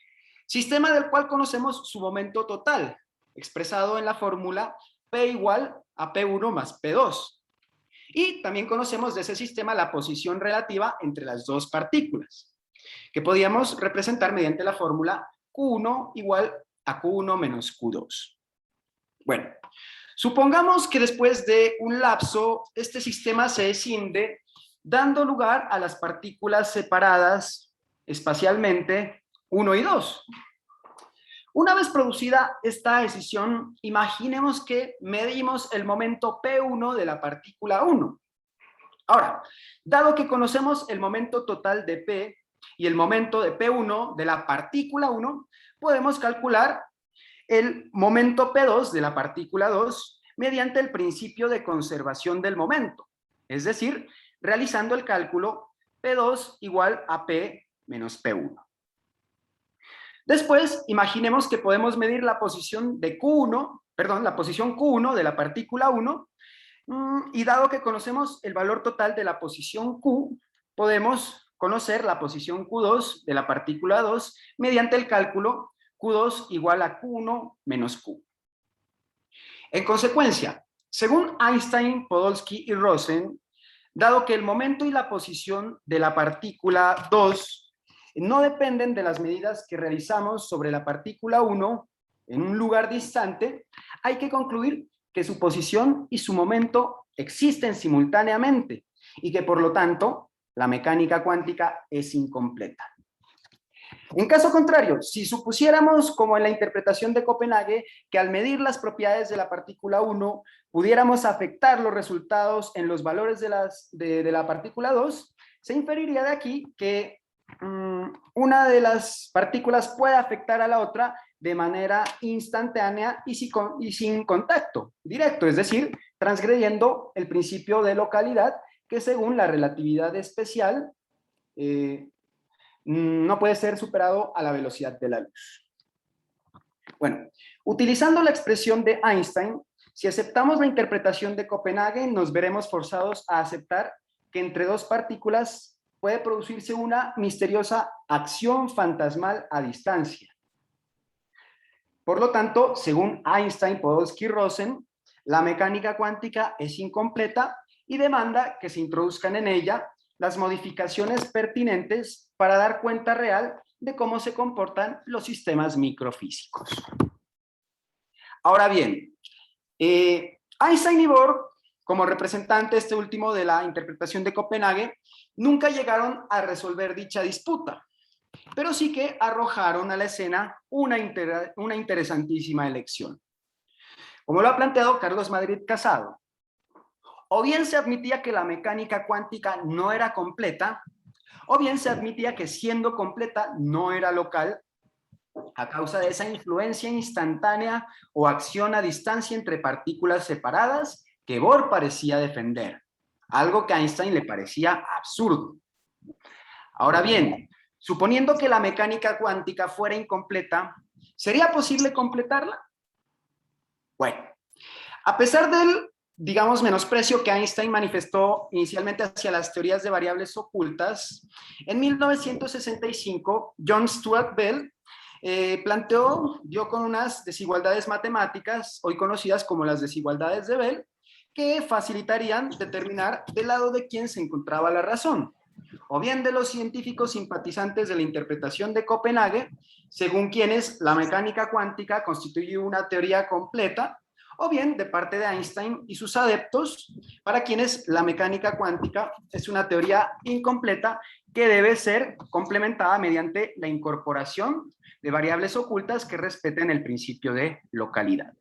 sistema del cual conocemos su momento total, expresado en la fórmula P igual a P1 más P2. Y también conocemos de ese sistema la posición relativa entre las dos partículas, que podíamos representar mediante la fórmula Q1 igual a Q1 menos Q2. Bueno, supongamos que después de un lapso, este sistema se escinde, dando lugar a las partículas separadas espacialmente 1 y 2. Una vez producida esta escisión, imaginemos que medimos el momento P1 de la partícula 1. Ahora, dado que conocemos el momento total de P y el momento de P1 de la partícula 1, podemos calcular el momento P2 de la partícula 2 mediante el principio de conservación del momento, es decir, realizando el cálculo P2 igual a P menos P1. Después, imaginemos que podemos medir la posición de la posición Q1 de la partícula 1, y dado que conocemos el valor total de la posición Q, podemos conocer la posición Q2 de la partícula 2 mediante el cálculo Q2 igual a Q1 menos Q. En consecuencia, según Einstein, Podolsky y Rosen, dado que el momento y la posición de la partícula 2 no dependen de las medidas que realizamos sobre la partícula 1 en un lugar distante, hay que concluir que su posición y su momento existen simultáneamente y que por lo tanto la mecánica cuántica es incompleta. En caso contrario, si supusiéramos, como en la interpretación de Copenhague, que al medir las propiedades de la partícula 1 pudiéramos afectar los resultados en los valores de la partícula 2, se inferiría de aquí que una de las partículas puede afectar a la otra de manera instantánea y sin contacto directo, es decir, transgrediendo el principio de localidad que según la relatividad especial no puede ser superado a la velocidad de la luz. Bueno, utilizando la expresión de Einstein, si aceptamos la interpretación de Copenhague, nos veremos forzados a aceptar que entre dos partículas puede producirse una misteriosa acción fantasmal a distancia. Por lo tanto, según Einstein, Podolsky y Rosen, la mecánica cuántica es incompleta y demanda que se introduzcan en ella las modificaciones pertinentes para dar cuenta real de cómo se comportan los sistemas microfísicos. Ahora bien, Einstein y Bohr, como representante este último de la interpretación de Copenhague, nunca llegaron a resolver dicha disputa, pero sí que arrojaron a la escena una interesantísima elección. Como lo ha planteado Carlos Madrid Casado, o bien se admitía que la mecánica cuántica no era completa, o bien se admitía que siendo completa no era local a causa de esa influencia instantánea o acción a distancia entre partículas separadas que Bohr parecía defender, algo que a Einstein le parecía absurdo. Ahora bien, suponiendo que la mecánica cuántica fuera incompleta, ¿sería posible completarla? Bueno, a pesar del, digamos, menosprecio que Einstein manifestó inicialmente hacia las teorías de variables ocultas, en 1965 John Stuart Bell dio con unas desigualdades matemáticas, hoy conocidas como las desigualdades de Bell, que facilitarían determinar del lado de quién se encontraba la razón, o bien de los científicos simpatizantes de la interpretación de Copenhague, según quienes la mecánica cuántica constituye una teoría completa, o bien de parte de Einstein y sus adeptos, para quienes la mecánica cuántica es una teoría incompleta que debe ser complementada mediante la incorporación de variables ocultas que respeten el principio de localidad.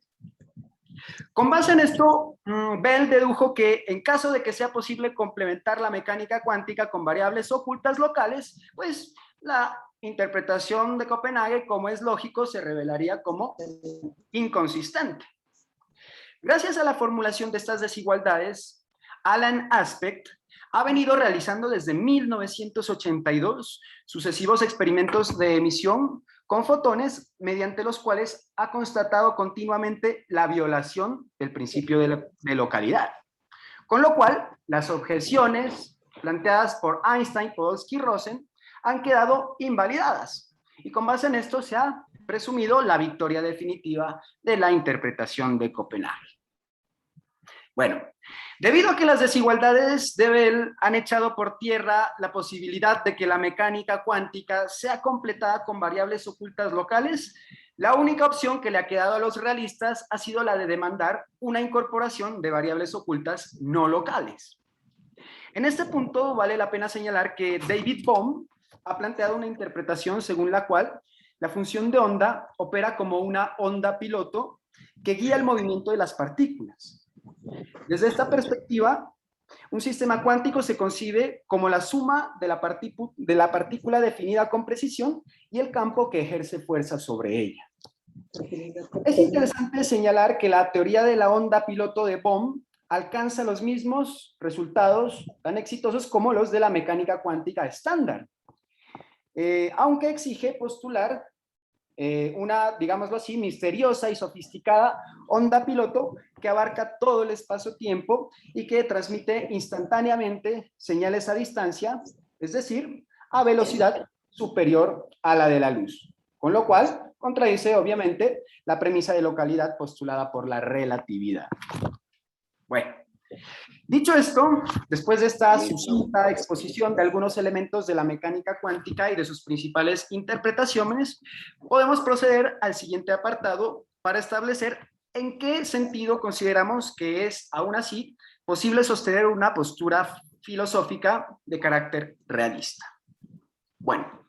Con base en esto, Bell dedujo que en caso de que sea posible complementar la mecánica cuántica con variables ocultas locales, pues la interpretación de Copenhague, como es lógico, se revelaría como inconsistente. Gracias a la formulación de estas desigualdades, Alan Aspect ha venido realizando desde 1982 sucesivos experimentos de emisión con fotones mediante los cuales ha constatado continuamente la violación del principio de localidad. Con lo cual, las objeciones planteadas por Einstein, Podolsky y Rosen han quedado invalidadas. Y con base en esto se ha presumido la victoria definitiva de la interpretación de Copenhague. Bueno, debido a que las desigualdades de Bell han echado por tierra la posibilidad de que la mecánica cuántica sea completada con variables ocultas locales, la única opción que le ha quedado a los realistas ha sido la de demandar una incorporación de variables ocultas no locales. En este punto vale la pena señalar que David Bohm ha planteado una interpretación según la cual la función de onda opera como una onda piloto que guía el movimiento de las partículas. Desde esta perspectiva, un sistema cuántico se concibe como la suma de la partícula definida con precisión y el campo que ejerce fuerza sobre ella. Es interesante señalar que la teoría de la onda piloto de Bohm alcanza los mismos resultados tan exitosos como los de la mecánica cuántica estándar, aunque exige postular una, digámoslo así, misteriosa y sofisticada onda piloto que abarca todo el espacio-tiempo y que transmite instantáneamente señales a distancia, es decir, a velocidad superior a la de la luz, con lo cual contradice obviamente la premisa de localidad postulada por la relatividad. Bueno, dicho esto, después de esta sucinta exposición de algunos elementos de la mecánica cuántica y de sus principales interpretaciones, podemos proceder al siguiente apartado para establecer en qué sentido consideramos que es, aún así, posible sostener una postura filosófica de carácter realista. Bueno,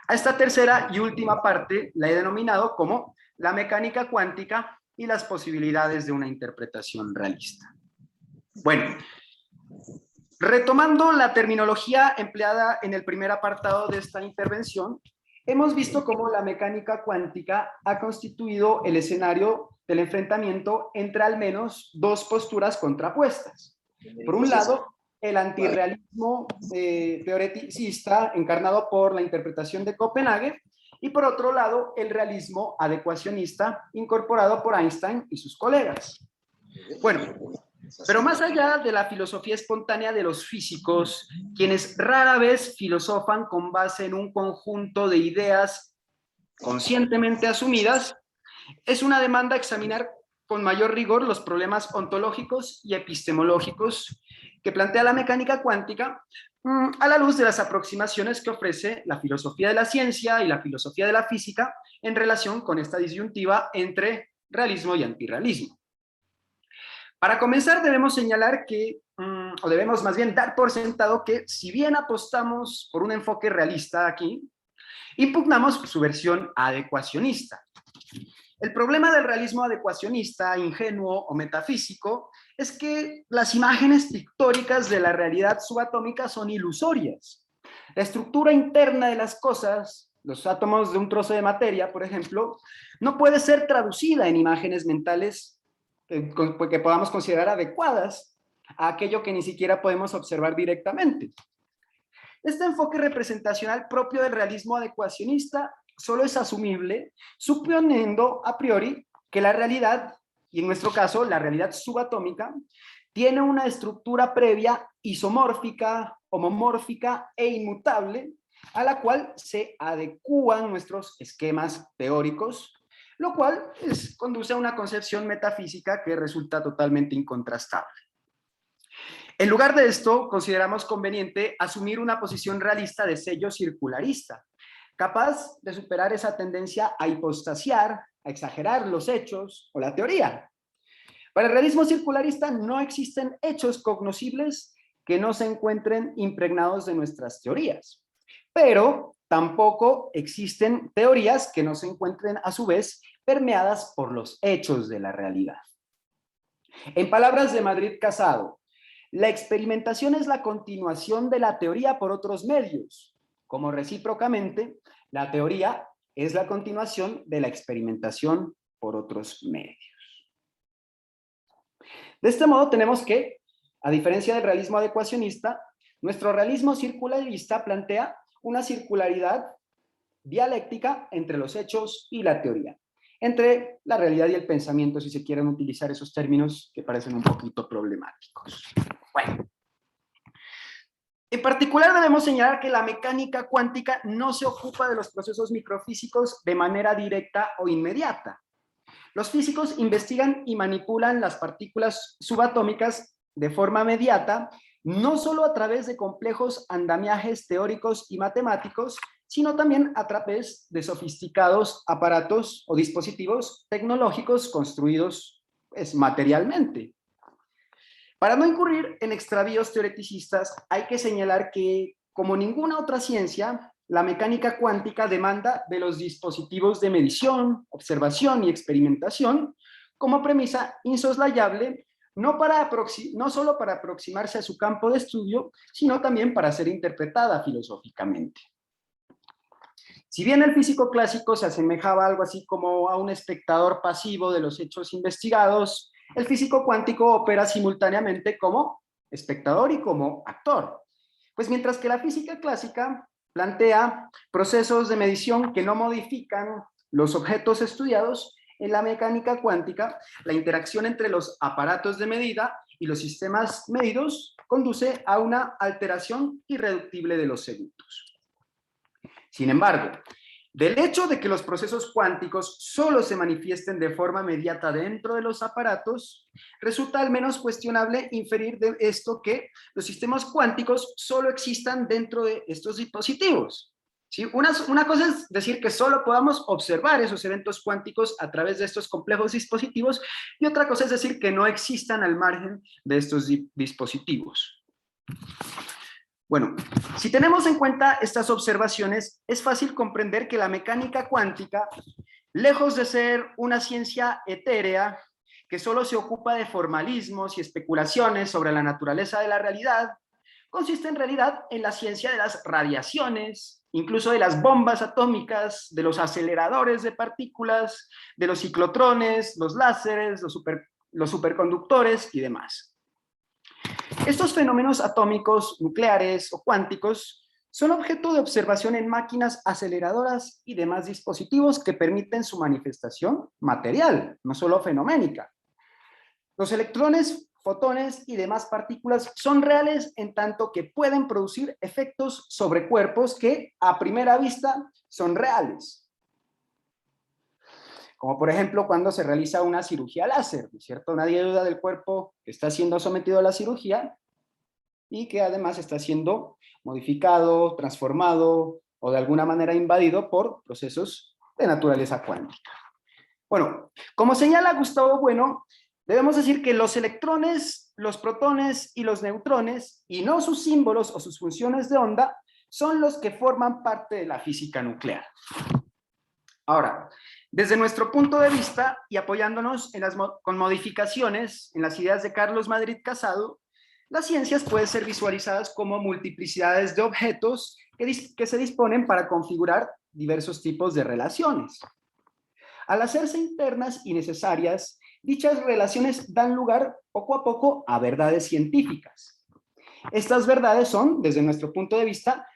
A esta tercera y última parte la he denominado como la mecánica cuántica y las posibilidades de una interpretación realista. Bueno, retomando la terminología empleada en el primer apartado de esta intervención, hemos visto cómo la mecánica cuántica ha constituido el escenario del enfrentamiento entre al menos dos posturas contrapuestas. Por un lado, el antirrealismo teoreticista encarnado por la interpretación de Copenhague, y por otro lado, el realismo adecuacionista incorporado por Einstein y sus colegas. Bueno, pero más allá de la filosofía espontánea de los físicos, quienes rara vez filosofan con base en un conjunto de ideas conscientemente asumidas, es una demanda examinar con mayor rigor los problemas ontológicos y epistemológicos que plantea la mecánica cuántica a la luz de las aproximaciones que ofrece la filosofía de la ciencia y la filosofía de la física en relación con esta disyuntiva entre realismo y antirrealismo. Para comenzar debemos señalar que, o debemos más bien dar por sentado que si bien apostamos por un enfoque realista aquí, impugnamos su versión adecuacionista. El problema del realismo adecuacionista, ingenuo o metafísico, es que las imágenes pictóricas de la realidad subatómica son ilusorias. La estructura interna de las cosas, los átomos de un trozo de materia, por ejemplo, no puede ser traducida en imágenes mentales que podamos considerar adecuadas a aquello que ni siquiera podemos observar directamente. Este enfoque representacional propio del realismo adecuacionista solo es asumible suponiendo a priori que la realidad, y en nuestro caso la realidad subatómica, tiene una estructura previa isomórfica, homomórfica e inmutable a la cual se adecúan nuestros esquemas teóricos, lo cual conduce a una concepción metafísica que resulta totalmente incontrastable. En lugar de esto, consideramos conveniente asumir una posición realista de sello circularista, capaz de superar esa tendencia a hipostasiar, a exagerar los hechos o la teoría. Para el realismo circularista no existen hechos cognoscibles que no se encuentren impregnados de nuestras teorías, pero tampoco existen teorías que no se encuentren a su vez permeadas por los hechos de la realidad. En palabras de Madrid Casado, la experimentación es la continuación de la teoría por otros medios, como recíprocamente, la teoría es la continuación de la experimentación por otros medios. De este modo tenemos que, a diferencia del realismo adecuacionista, nuestro realismo circularista plantea una circularidad dialéctica entre los hechos y la teoría, entre la realidad y el pensamiento, si se quieren utilizar esos términos que parecen un poquito problemáticos. Bueno, en particular debemos señalar que la mecánica cuántica no se ocupa de los procesos microfísicos de manera directa o inmediata. Los físicos investigan y manipulan las partículas subatómicas de forma mediata, no solo a través de complejos andamiajes teóricos y matemáticos, sino también a través de sofisticados aparatos o dispositivos tecnológicos construidos materialmente. Para no incurrir en extravíos teoreticistas, hay que señalar que, como ninguna otra ciencia, la mecánica cuántica demanda de los dispositivos de medición, observación y experimentación como premisa insoslayable, no solo para aproximarse a su campo de estudio, sino también para ser interpretada filosóficamente. Si bien el físico clásico se asemejaba a algo así como a un espectador pasivo de los hechos investigados, el físico cuántico opera simultáneamente como espectador y como actor. Pues mientras que la física clásica plantea procesos de medición que no modifican los objetos estudiados, en la mecánica cuántica, la interacción entre los aparatos de medida y los sistemas medidos conduce a una alteración irreductible de los segundos. Sin embargo, del hecho de que los procesos cuánticos solo se manifiesten de forma inmediata dentro de los aparatos, resulta al menos cuestionable inferir de esto que los sistemas cuánticos solo existan dentro de estos dispositivos. ¿Sí? Una cosa es decir que solo podamos observar esos eventos cuánticos a través de estos complejos dispositivos, y otra cosa es decir que no existan al margen de estos dispositivos. Bueno, si tenemos en cuenta estas observaciones, es fácil comprender que la mecánica cuántica, lejos de ser una ciencia etérea que solo se ocupa de formalismos y especulaciones sobre la naturaleza de la realidad, consiste en realidad en la ciencia de las radiaciones, incluso de las bombas atómicas, de los aceleradores de partículas, de los ciclotrones, los láseres, los superconductores y demás. Estos fenómenos atómicos, nucleares o cuánticos son objeto de observación en máquinas aceleradoras y demás dispositivos que permiten su manifestación material, no solo fenoménica. Los electrones, fotones y demás partículas son reales en tanto que pueden producir efectos sobre cuerpos que a primera vista son reales. Como por ejemplo cuando se realiza una cirugía láser, ¿no es cierto? Nadie duda del cuerpo que está siendo sometido a la cirugía y que además está siendo modificado, transformado o de alguna manera invadido por procesos de naturaleza cuántica. Bueno, como señala Gustavo Bueno, debemos decir que los electrones, los protones y los neutrones, y no sus símbolos o sus funciones de onda, son los que forman parte de la física nuclear. Ahora, desde nuestro punto de vista y apoyándonos con modificaciones en las ideas de Carlos Madrid Casado, las ciencias pueden ser visualizadas como multiplicidades de objetos que se disponen para configurar diversos tipos de relaciones. Al hacerse internas y necesarias, dichas relaciones dan lugar poco a poco a verdades científicas. Estas verdades son, desde nuestro punto de vista,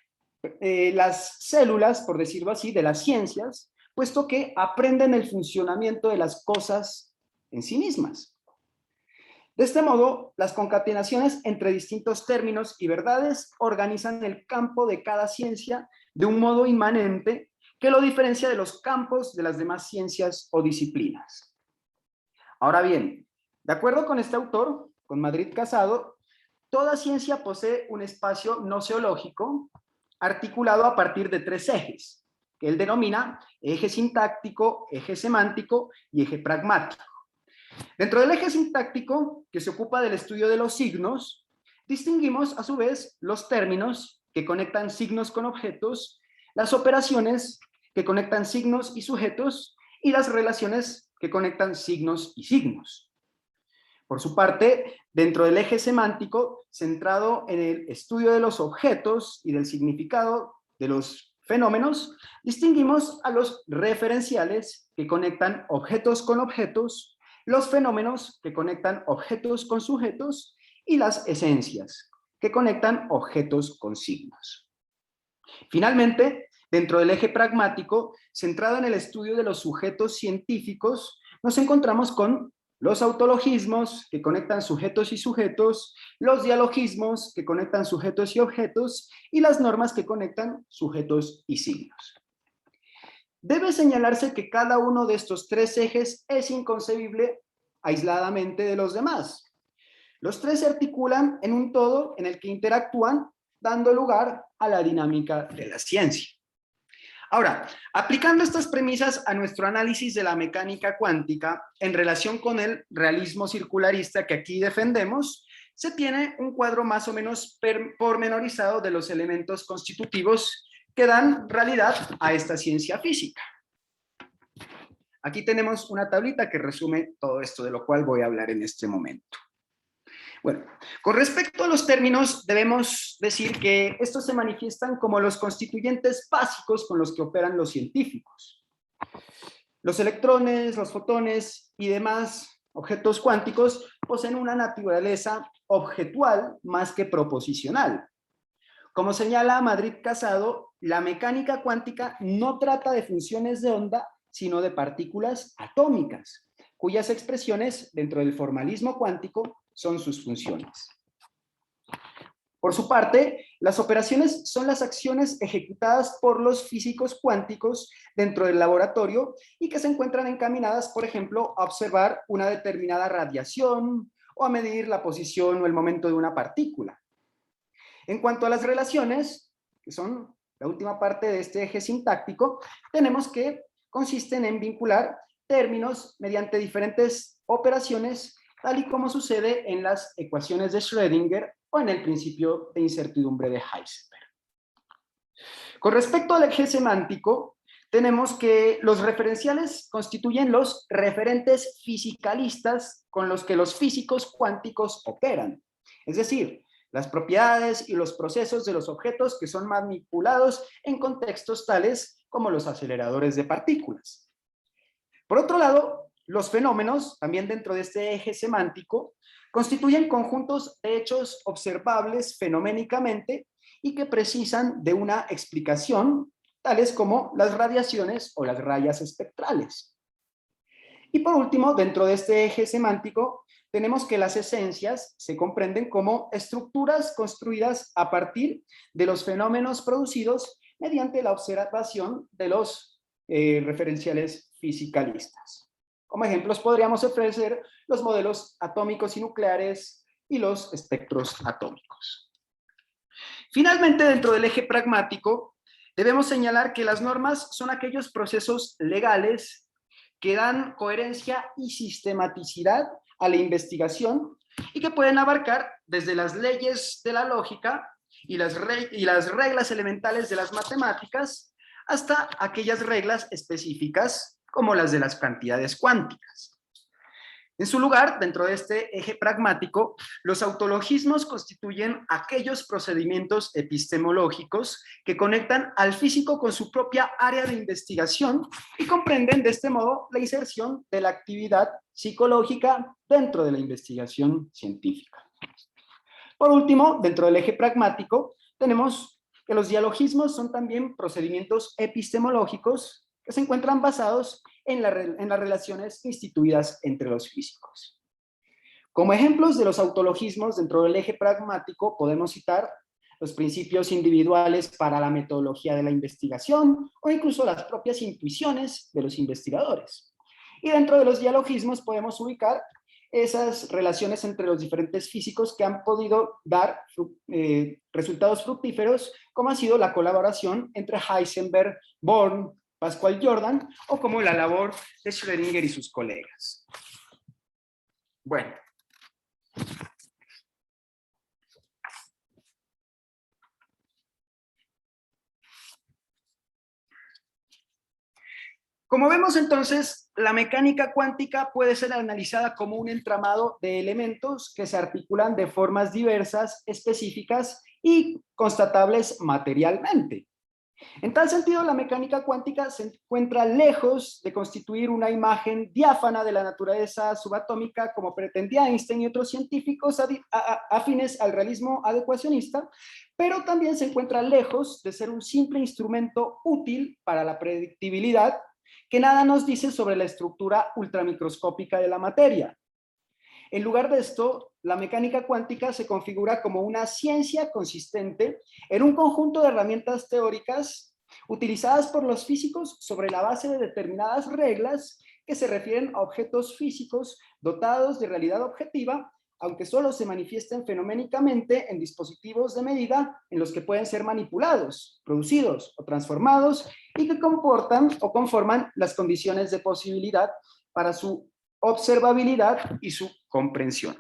las células, por decirlo así, de las ciencias, puesto que aprenden el funcionamiento de las cosas en sí mismas. De este modo, las concatenaciones entre distintos términos y verdades organizan el campo de cada ciencia de un modo inmanente que lo diferencia de los campos de las demás ciencias o disciplinas. Ahora bien, de acuerdo con este autor, con Madrid Casado, toda ciencia posee un espacio noseológico articulado a partir de tres ejes, que él denomina eje sintáctico, eje semántico y eje pragmático. Dentro del eje sintáctico, que se ocupa del estudio de los signos, distinguimos a su vez los términos que conectan signos con objetos, las operaciones que conectan signos y sujetos y las relaciones que conectan signos y signos. Por su parte, dentro del eje semántico, centrado en el estudio de los objetos y del significado de los fenómenos, distinguimos a los referenciales que conectan objetos con objetos, los fenómenos que conectan objetos con sujetos y las esencias que conectan objetos con signos. Finalmente, dentro del eje pragmático, centrado en el estudio de los sujetos científicos, nos encontramos con los autologismos que conectan sujetos y sujetos, los dialogismos que conectan sujetos y objetos y las normas que conectan sujetos y signos. Debe señalarse que cada uno de estos tres ejes es inconcebible aisladamente de los demás. Los tres se articulan en un todo en el que interactúan, dando lugar a la dinámica de la ciencia. Ahora, aplicando estas premisas a nuestro análisis de la mecánica cuántica en relación con el realismo circularista que aquí defendemos, se tiene un cuadro más o menos pormenorizado de los elementos constitutivos que dan realidad a esta ciencia física. Aquí tenemos una tablita que resume todo esto de lo cual voy a hablar en este momento. Bueno, con respecto a los términos, debemos decir que estos se manifiestan como los constituyentes básicos con los que operan los científicos. Los electrones, los fotones y demás objetos cuánticos poseen una naturaleza objetual más que proposicional. Como señala Madrid Casado, la mecánica cuántica no trata de funciones de onda, sino de partículas atómicas, cuyas expresiones dentro del formalismo cuántico son sus funciones. Por su parte, las operaciones son las acciones ejecutadas por los físicos cuánticos dentro del laboratorio y que se encuentran encaminadas, por ejemplo, a observar una determinada radiación o a medir la posición o el momento de una partícula. En cuanto a las relaciones, que son la última parte de este eje sintáctico, tenemos que consisten en vincular términos mediante diferentes operaciones tal y como sucede en las ecuaciones de Schrödinger o en el principio de incertidumbre de Heisenberg. Con respecto al eje semántico, tenemos que los referenciales constituyen los referentes fisicalistas con los que los físicos cuánticos operan. Es decir, las propiedades y los procesos de los objetos que son manipulados en contextos tales como los aceleradores de partículas. Por otro lado, los fenómenos, también dentro de este eje semántico, constituyen conjuntos de hechos observables fenoménicamente y que precisan de una explicación, tales como las radiaciones o las rayas espectrales. Y por último, dentro de este eje semántico, tenemos que las esencias se comprenden como estructuras construidas a partir de los fenómenos producidos mediante la observación de los referenciales fisicalistas. Como ejemplos podríamos ofrecer los modelos atómicos y nucleares y los espectros atómicos. Finalmente, dentro del eje pragmático, debemos señalar que las normas son aquellos procesos legales que dan coherencia y sistematicidad a la investigación y que pueden abarcar desde las leyes de la lógica y las reglas elementales de las matemáticas hasta aquellas reglas específicas como las de las cantidades cuánticas. En su lugar, dentro de este eje pragmático, los autologismos constituyen aquellos procedimientos epistemológicos que conectan al físico con su propia área de investigación y comprenden de este modo la inserción de la actividad psicológica dentro de la investigación científica. Por último, dentro del eje pragmático, tenemos que los dialogismos son también procedimientos epistemológicos que se encuentran basados en las relaciones instituidas entre los físicos. Como ejemplos de los autologismos dentro del eje pragmático podemos citar los principios individuales para la metodología de la investigación o incluso las propias intuiciones de los investigadores. Y dentro de los dialogismos podemos ubicar esas relaciones entre los diferentes físicos que han podido dar resultados fructíferos, como ha sido la colaboración entre Heisenberg, Born, Pascual Jordan, o como la labor de Schrödinger y sus colegas. Bueno. Como vemos entonces, la mecánica cuántica puede ser analizada como un entramado de elementos que se articulan de formas diversas, específicas y constatables materialmente. En tal sentido, la mecánica cuántica se encuentra lejos de constituir una imagen diáfana de la naturaleza subatómica como pretendía Einstein y otros científicos afines al realismo adecuacionista, pero también se encuentra lejos de ser un simple instrumento útil para la predictibilidad que nada nos dice sobre la estructura ultramicroscópica de la materia. En lugar de esto, la mecánica cuántica se configura como una ciencia consistente en un conjunto de herramientas teóricas utilizadas por los físicos sobre la base de determinadas reglas que se refieren a objetos físicos dotados de realidad objetiva, aunque solo se manifiesten fenoménicamente en dispositivos de medida en los que pueden ser manipulados, producidos o transformados y que comportan o conforman las condiciones de posibilidad para su observabilidad y su comprensión.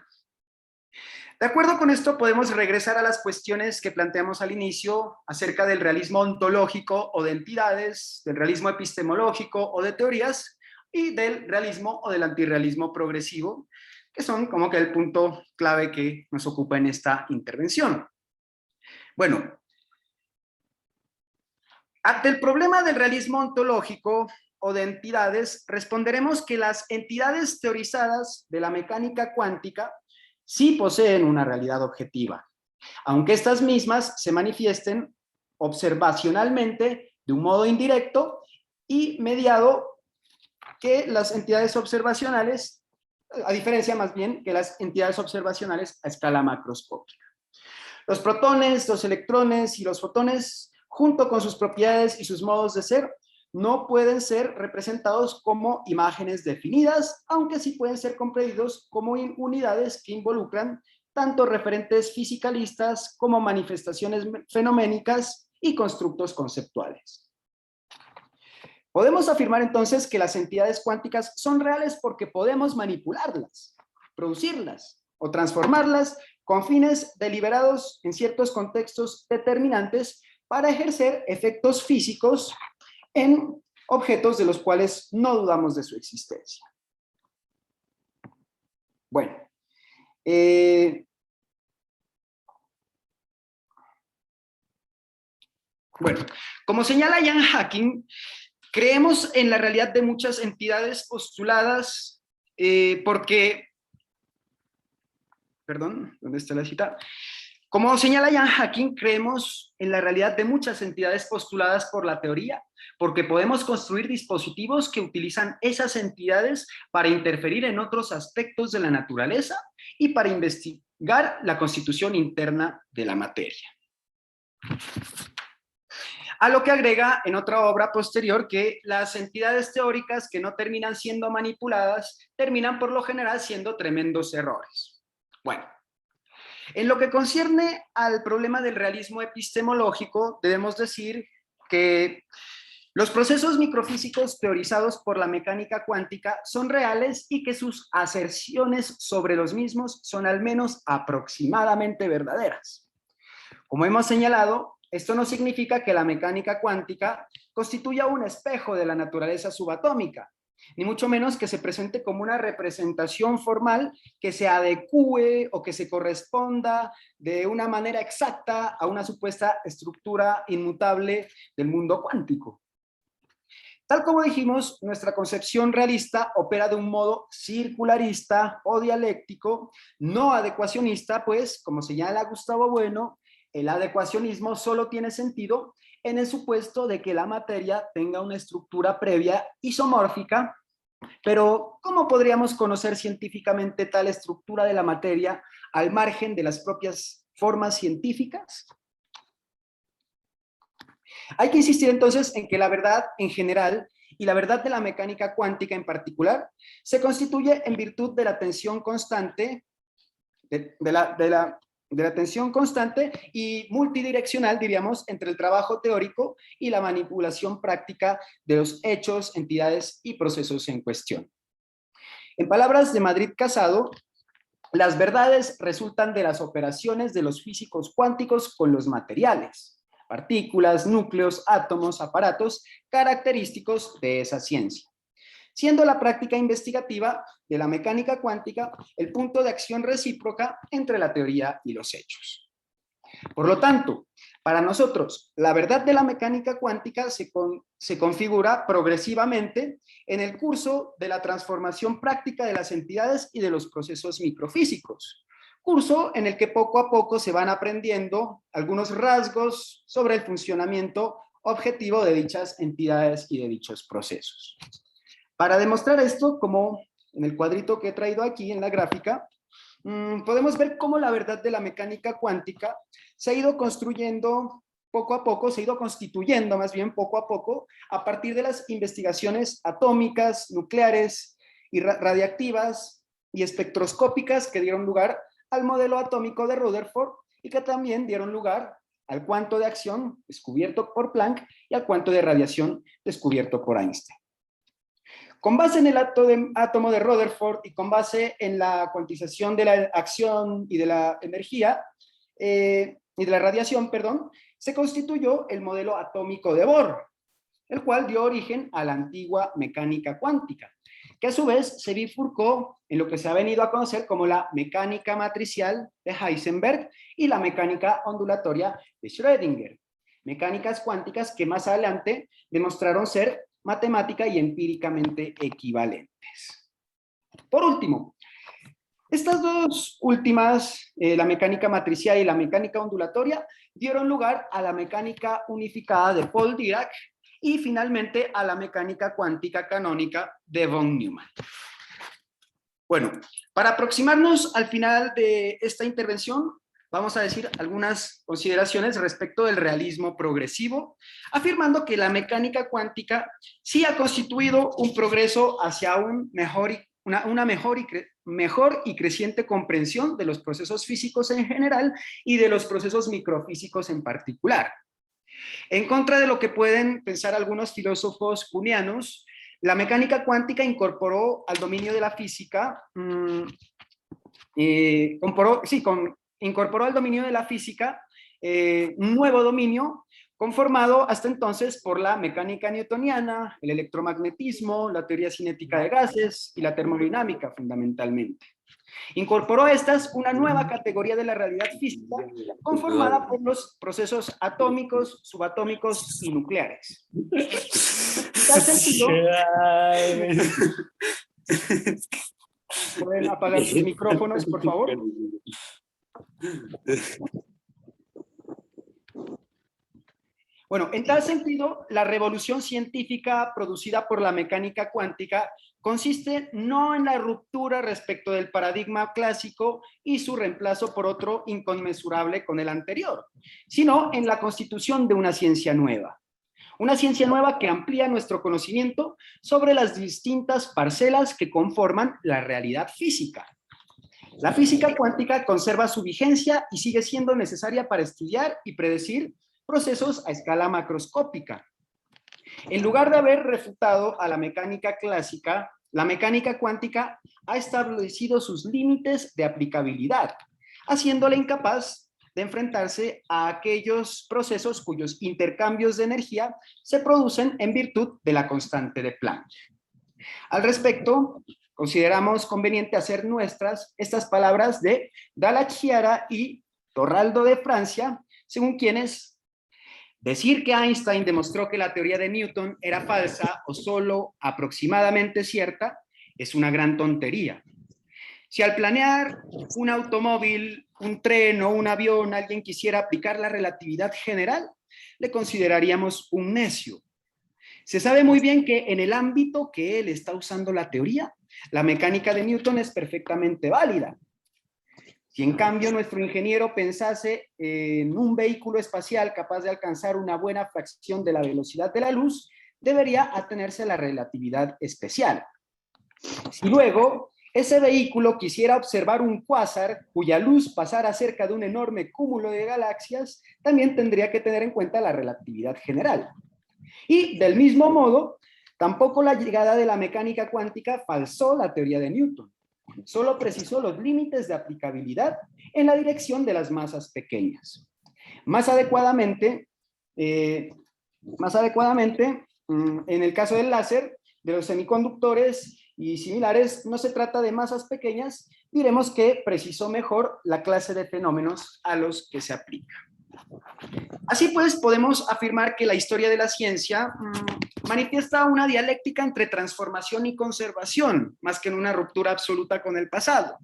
De acuerdo con esto, podemos regresar a las cuestiones que planteamos al inicio acerca del realismo ontológico o de entidades, del realismo epistemológico o de teorías y del realismo o del antirrealismo progresivo, que son como que el punto clave que nos ocupa en esta intervención. Bueno, ante el problema del realismo ontológico o de entidades, responderemos que las entidades teorizadas de la mecánica cuántica sí poseen una realidad objetiva, aunque estas mismas se manifiesten observacionalmente de un modo indirecto y mediado que las entidades observacionales, a diferencia más bien que las entidades observacionales a escala macroscópica. Los protones, los electrones y los fotones, junto con sus propiedades y sus modos de ser, no pueden ser representados como imágenes definidas, aunque sí pueden ser comprendidos como unidades que involucran tanto referentes fisicalistas como manifestaciones fenoménicas y constructos conceptuales. Podemos afirmar entonces que las entidades cuánticas son reales porque podemos manipularlas. producirlas o transformarlas con fines deliberados en ciertos contextos determinantes para ejercer efectos físicos en objetos de los cuales no dudamos de su existencia. Bueno, como señala Ian Hacking, creemos en la realidad de muchas entidades postuladas porque, perdón, ¿dónde está la cita? Como señala Ian Hacking, creemos en la realidad de muchas entidades postuladas por la teoría, porque podemos construir dispositivos que utilizan esas entidades para interferir en otros aspectos de la naturaleza y para investigar la constitución interna de la materia. A lo que agrega en otra obra posterior que las entidades teóricas que no terminan siendo manipuladas terminan por lo general siendo tremendos errores. Bueno, en lo que concierne al problema del realismo epistemológico, debemos decir que los procesos microfísicos teorizados por la mecánica cuántica son reales y que sus aserciones sobre los mismos son al menos aproximadamente verdaderas. Como hemos señalado, esto no significa que la mecánica cuántica constituya un espejo de la naturaleza subatómica, ni mucho menos que se presente como una representación formal que se adecúe o que se corresponda de una manera exacta a una supuesta estructura inmutable del mundo cuántico. Tal como dijimos, nuestra concepción realista opera de un modo circularista o dialéctico, no adecuacionista, pues, como señala Gustavo Bueno, el adecuacionismo solo tiene sentido en el supuesto de que la materia tenga una estructura previa isomórfica, pero ¿cómo podríamos conocer científicamente tal estructura de la materia al margen de las propias formas científicas? Hay que insistir entonces en que la verdad en general y la verdad de la mecánica cuántica en particular se constituye en virtud de la tensión constante, de la tensión constante y multidireccional, diríamos, entre el trabajo teórico y la manipulación práctica de los hechos, entidades y procesos en cuestión. En palabras de Madrid Casado, las verdades resultan de las operaciones de los físicos cuánticos con los materiales, partículas, núcleos, átomos, aparatos característicos de esa ciencia, siendo la práctica investigativa de la mecánica cuántica el punto de acción recíproca entre la teoría y los hechos. Por lo tanto, para nosotros, la verdad de la mecánica cuántica se configura progresivamente en el curso de la transformación práctica de las entidades y de los procesos microfísicos, curso en el que poco a poco se van aprendiendo algunos rasgos sobre el funcionamiento objetivo de dichas entidades y de dichos procesos. Para demostrar esto, como en el cuadrito que he traído aquí en la gráfica, podemos ver cómo la verdad de la mecánica cuántica se ha ido construyendo poco a poco, se ha ido constituyendo más bien poco a poco a partir de las investigaciones atómicas, nucleares y radiactivas y espectroscópicas que dieron lugar al modelo atómico de Rutherford y que también dieron lugar al cuanto de acción descubierto por Planck y al cuanto de radiación descubierto por Einstein. Con base en el átomo de Rutherford y con base en la cuantización de la acción y de la energía y de la radiación, perdón, se constituyó el modelo atómico de Bohr, el cual dio origen a la antigua mecánica cuántica, que a su vez se bifurcó en lo que se ha venido a conocer como la mecánica matricial de Heisenberg y la mecánica ondulatoria de Schrödinger, mecánicas cuánticas que más adelante demostraron ser matemática y empíricamente equivalentes. Por último, estas dos últimas, la mecánica matricial y la mecánica ondulatoria, dieron lugar a la mecánica unificada de Paul Dirac y finalmente a la mecánica cuántica canónica de von Neumann. Bueno, para aproximarnos al final de esta intervención, vamos a decir algunas consideraciones respecto del realismo progresivo, afirmando que la mecánica cuántica sí ha constituido un progreso hacia una mejor y creciente comprensión de los procesos físicos en general y de los procesos microfísicos en particular. En contra de lo que pueden pensar algunos filósofos kuhnianos, la mecánica cuántica incorporó al dominio de la física incorporó al dominio de la física un nuevo dominio conformado hasta entonces por la mecánica newtoniana, el electromagnetismo, la teoría cinética de gases y la termodinámica fundamentalmente. Incorporó a estas una nueva categoría de la realidad física conformada por los procesos atómicos, subatómicos y nucleares. En tal sentido, ¿pueden apagar sus micrófonos, por favor? Bueno, en tal sentido, la revolución científica producida por la mecánica cuántica consiste no en la ruptura respecto del paradigma clásico y su reemplazo por otro inconmensurable con el anterior, sino en la constitución de una ciencia nueva. Una ciencia nueva que amplía nuestro conocimiento sobre las distintas parcelas que conforman la realidad física. La física cuántica conserva su vigencia y sigue siendo necesaria para estudiar y predecir procesos a escala macroscópica. En lugar de haber refutado a la mecánica clásica, la mecánica cuántica ha establecido sus límites de aplicabilidad, haciéndole incapaz de enfrentarse a aquellos procesos cuyos intercambios de energía se producen en virtud de la constante de Planck. Al respecto, consideramos conveniente hacer nuestras estas palabras de Dalach-Chiara y Torraldo de Francia, según quienes decir que Einstein demostró que la teoría de Newton era falsa o solo aproximadamente cierta es una gran tontería. Si al planear un automóvil, un tren o un avión alguien quisiera aplicar la relatividad general, le consideraríamos un necio. Se sabe muy bien que en el ámbito que él está usando la teoría, la mecánica de Newton es perfectamente válida. Si en cambio nuestro ingeniero pensase en un vehículo espacial capaz de alcanzar una buena fracción de la velocidad de la luz, debería atenerse a la relatividad especial. Si luego ese vehículo quisiera observar un cuásar cuya luz pasara cerca de un enorme cúmulo de galaxias, también tendría que tener en cuenta la relatividad general. Y del mismo modo, tampoco la llegada de la mecánica cuántica falsó la teoría de Newton. Solo precisó los límites de aplicabilidad en la dirección de las masas pequeñas. Más adecuadamente, en el caso del láser, de los semiconductores y similares, no se trata de masas pequeñas, diremos que precisó mejor la clase de fenómenos a los que se aplica. Así pues, podemos afirmar que la historia de la ciencia manifiesta una dialéctica entre transformación y conservación, más que en una ruptura absoluta con el pasado.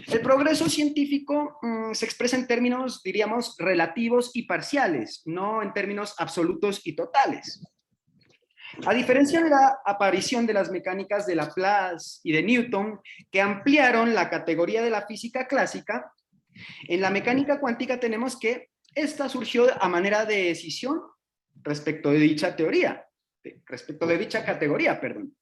El progreso científico se expresa en términos, diríamos, relativos y parciales, no en términos absolutos y totales. A diferencia de la aparición de las mecánicas de Laplace y de Newton, que ampliaron la categoría de la física clásica, en la mecánica cuántica tenemos que esta surgió a manera de decisión respecto de dicha teoría, respecto de dicha categoría, perdón.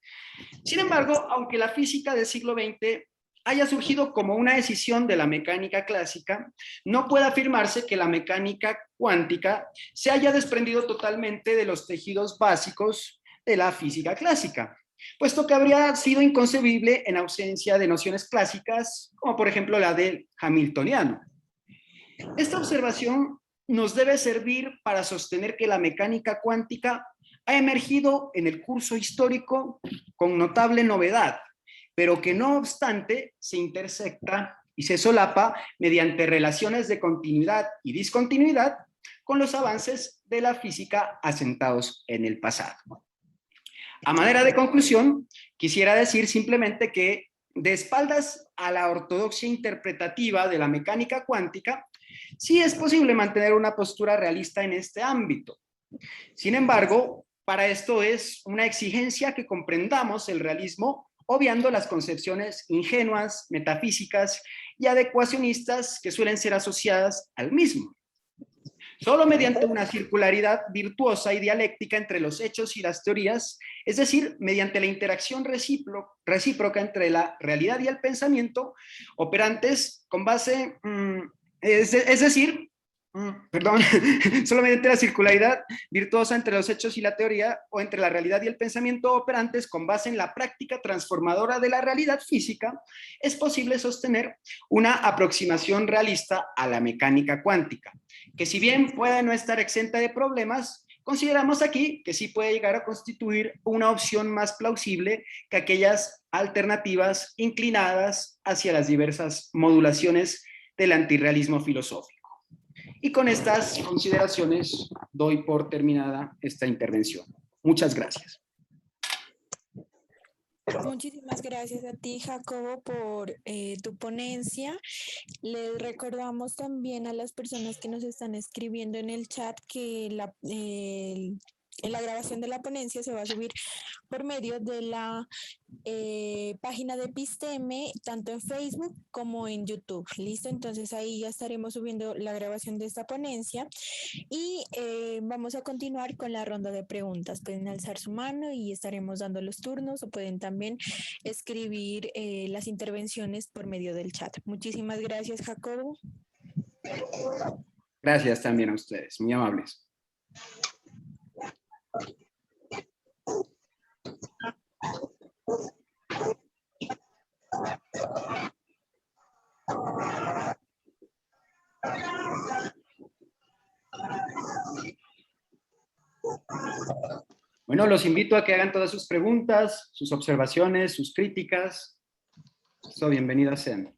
Sin embargo, aunque la física del siglo XX haya surgido como una decisión de la mecánica clásica, no puede afirmarse que la mecánica cuántica se haya desprendido totalmente de los tejidos básicos de la física clásica, puesto que habría sido inconcebible en ausencia de nociones clásicas, como por ejemplo la del hamiltoniano. Esta observación nos debe servir para sostener que la mecánica cuántica ha emergido en el curso histórico con notable novedad, pero que no obstante se intersecta y se solapa mediante relaciones de continuidad y discontinuidad con los avances de la física asentados en el pasado. A manera de conclusión, quisiera decir simplemente que, de espaldas a la ortodoxia interpretativa de la mecánica cuántica, sí es posible mantener una postura realista en este ámbito. Sin embargo, para esto es una exigencia que comprendamos el realismo obviando las concepciones ingenuas, metafísicas y adecuacionistas que suelen ser asociadas al mismo. Solo mediante una circularidad virtuosa y dialéctica entre los hechos y las teorías, es decir, mediante la interacción recíproca entre la realidad y el pensamiento, operantes con base, es decir, Perdón, solamente la circularidad virtuosa entre los hechos y la teoría, o entre la realidad y el pensamiento operantes con base en la práctica transformadora de la realidad física, es posible sostener una aproximación realista a la mecánica cuántica, que si bien puede no estar exenta de problemas, consideramos aquí que sí puede llegar a constituir una opción más plausible que aquellas alternativas inclinadas hacia las diversas modulaciones del antirrealismo filosófico. Y con estas consideraciones doy por terminada esta intervención. Muchas gracias. Muchísimas gracias a ti, Jacobo, por tu ponencia. Les recordamos también a las personas que nos están escribiendo en el chat que la grabación de la ponencia se va a subir por medio de la página de Episteme, tanto en Facebook como en YouTube. ¿Listo? Entonces ahí ya estaremos subiendo la grabación de esta ponencia y vamos a continuar con la ronda de preguntas. Pueden alzar su mano y estaremos dando los turnos, o pueden también escribir las intervenciones por medio del chat. Muchísimas gracias, Jacobo. Gracias también a ustedes, muy amables. Bueno, los invito a que hagan todas sus preguntas, sus observaciones, sus críticas. Bienvenidas sean.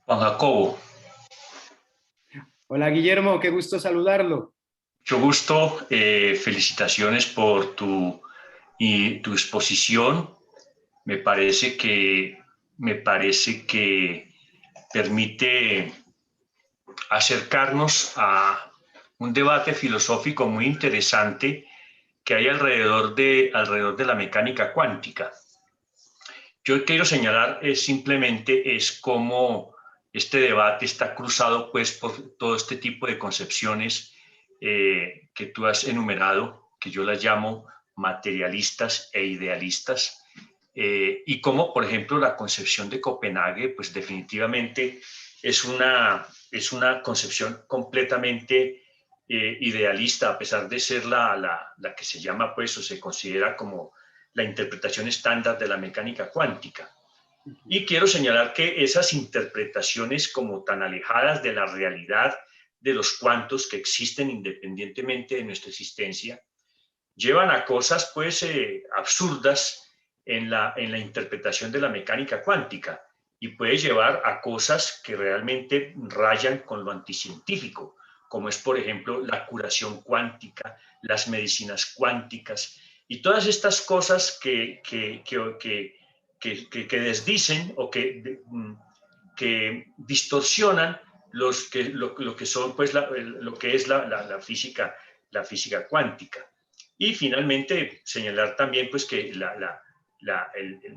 Juan Jacobo. Hola Guillermo, qué gusto saludarlo. Mucho gusto, felicitaciones por tu exposición. Me parece que permite acercarnos a un debate filosófico muy interesante que hay alrededor de la mecánica cuántica. Yo quiero señalar simplemente cómo este debate está cruzado pues, por todo este tipo de concepciones que tú has enumerado, que yo las llamo materialistas e idealistas, y cómo, por ejemplo, la concepción de Copenhague, pues definitivamente es una concepción completamente idealista, a pesar de ser la que se llama, pues, o se considera como la interpretación estándar de la mecánica cuántica. Y quiero señalar que esas interpretaciones como tan alejadas de la realidad de los cuantos que existen independientemente de nuestra existencia, llevan a cosas pues absurdas en la interpretación de la mecánica cuántica y puede llevar a cosas que realmente rayan con lo anticientífico, como es por ejemplo la curación cuántica, las medicinas cuánticas y todas estas cosas que desdicen o que distorsionan lo que son pues lo que es la física cuántica. Y finalmente señalar también pues que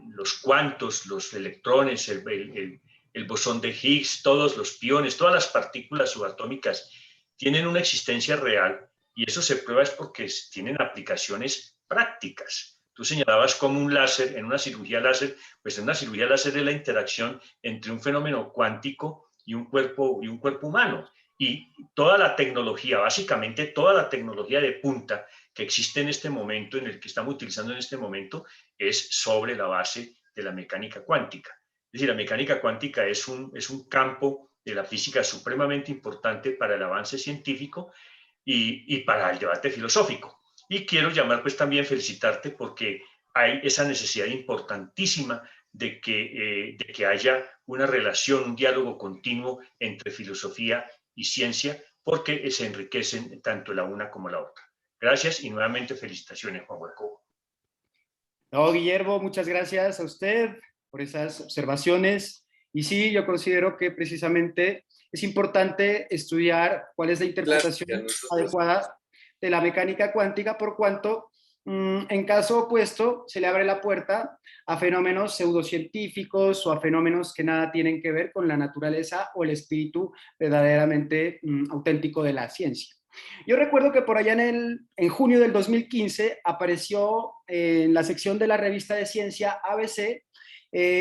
los cuantos, los electrones, el bosón de Higgs, todos los piones, todas las partículas subatómicas tienen una existencia real y eso se prueba es porque tienen aplicaciones prácticas. Tú señalabas como un láser, en una cirugía láser, pues en una cirugía láser es la interacción entre un fenómeno cuántico y un cuerpo humano. Y toda la tecnología, básicamente toda la tecnología de punta que existe en este momento, en el que estamos utilizando en este momento, es sobre la base de la mecánica cuántica. Es decir, la mecánica cuántica es un campo de la física supremamente importante para el avance científico y para el debate filosófico. Y quiero llamar pues también felicitarte porque hay esa necesidad importantísima de que haya una relación, un diálogo continuo entre filosofía y ciencia, porque se enriquecen tanto la una como la otra. Gracias y nuevamente felicitaciones, Juan Jacobo. No, Guillermo, muchas gracias a usted por esas observaciones. Y sí, yo considero que precisamente es importante estudiar cuál es la interpretación adecuada de la mecánica cuántica, por cuanto en caso opuesto se le abre la puerta a fenómenos pseudocientíficos o a fenómenos que nada tienen que ver con la naturaleza o el espíritu verdaderamente auténtico de la ciencia. Yo recuerdo que por allá en junio del 2015 apareció en la sección de la revista de ciencia ABC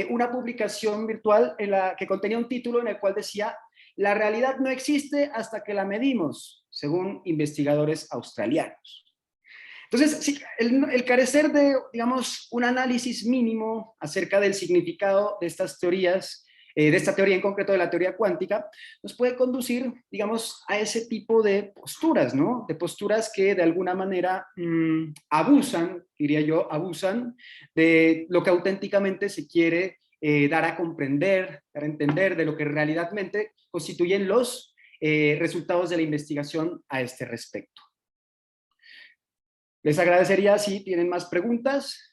una publicación virtual que contenía un título en el cual decía: la realidad no existe hasta que la medimos, según investigadores australianos. Entonces, sí, el carecer de, digamos, un análisis mínimo acerca del significado de estas teorías, de esta teoría en concreto de la teoría cuántica, nos puede conducir, digamos, a ese tipo de posturas, ¿no? De posturas que de alguna manera abusan, diría yo, abusan de lo que auténticamente se quiere dar a comprender, dar a entender de lo que realmente constituyen los resultados de la investigación a este respecto. Les agradecería si tienen más preguntas.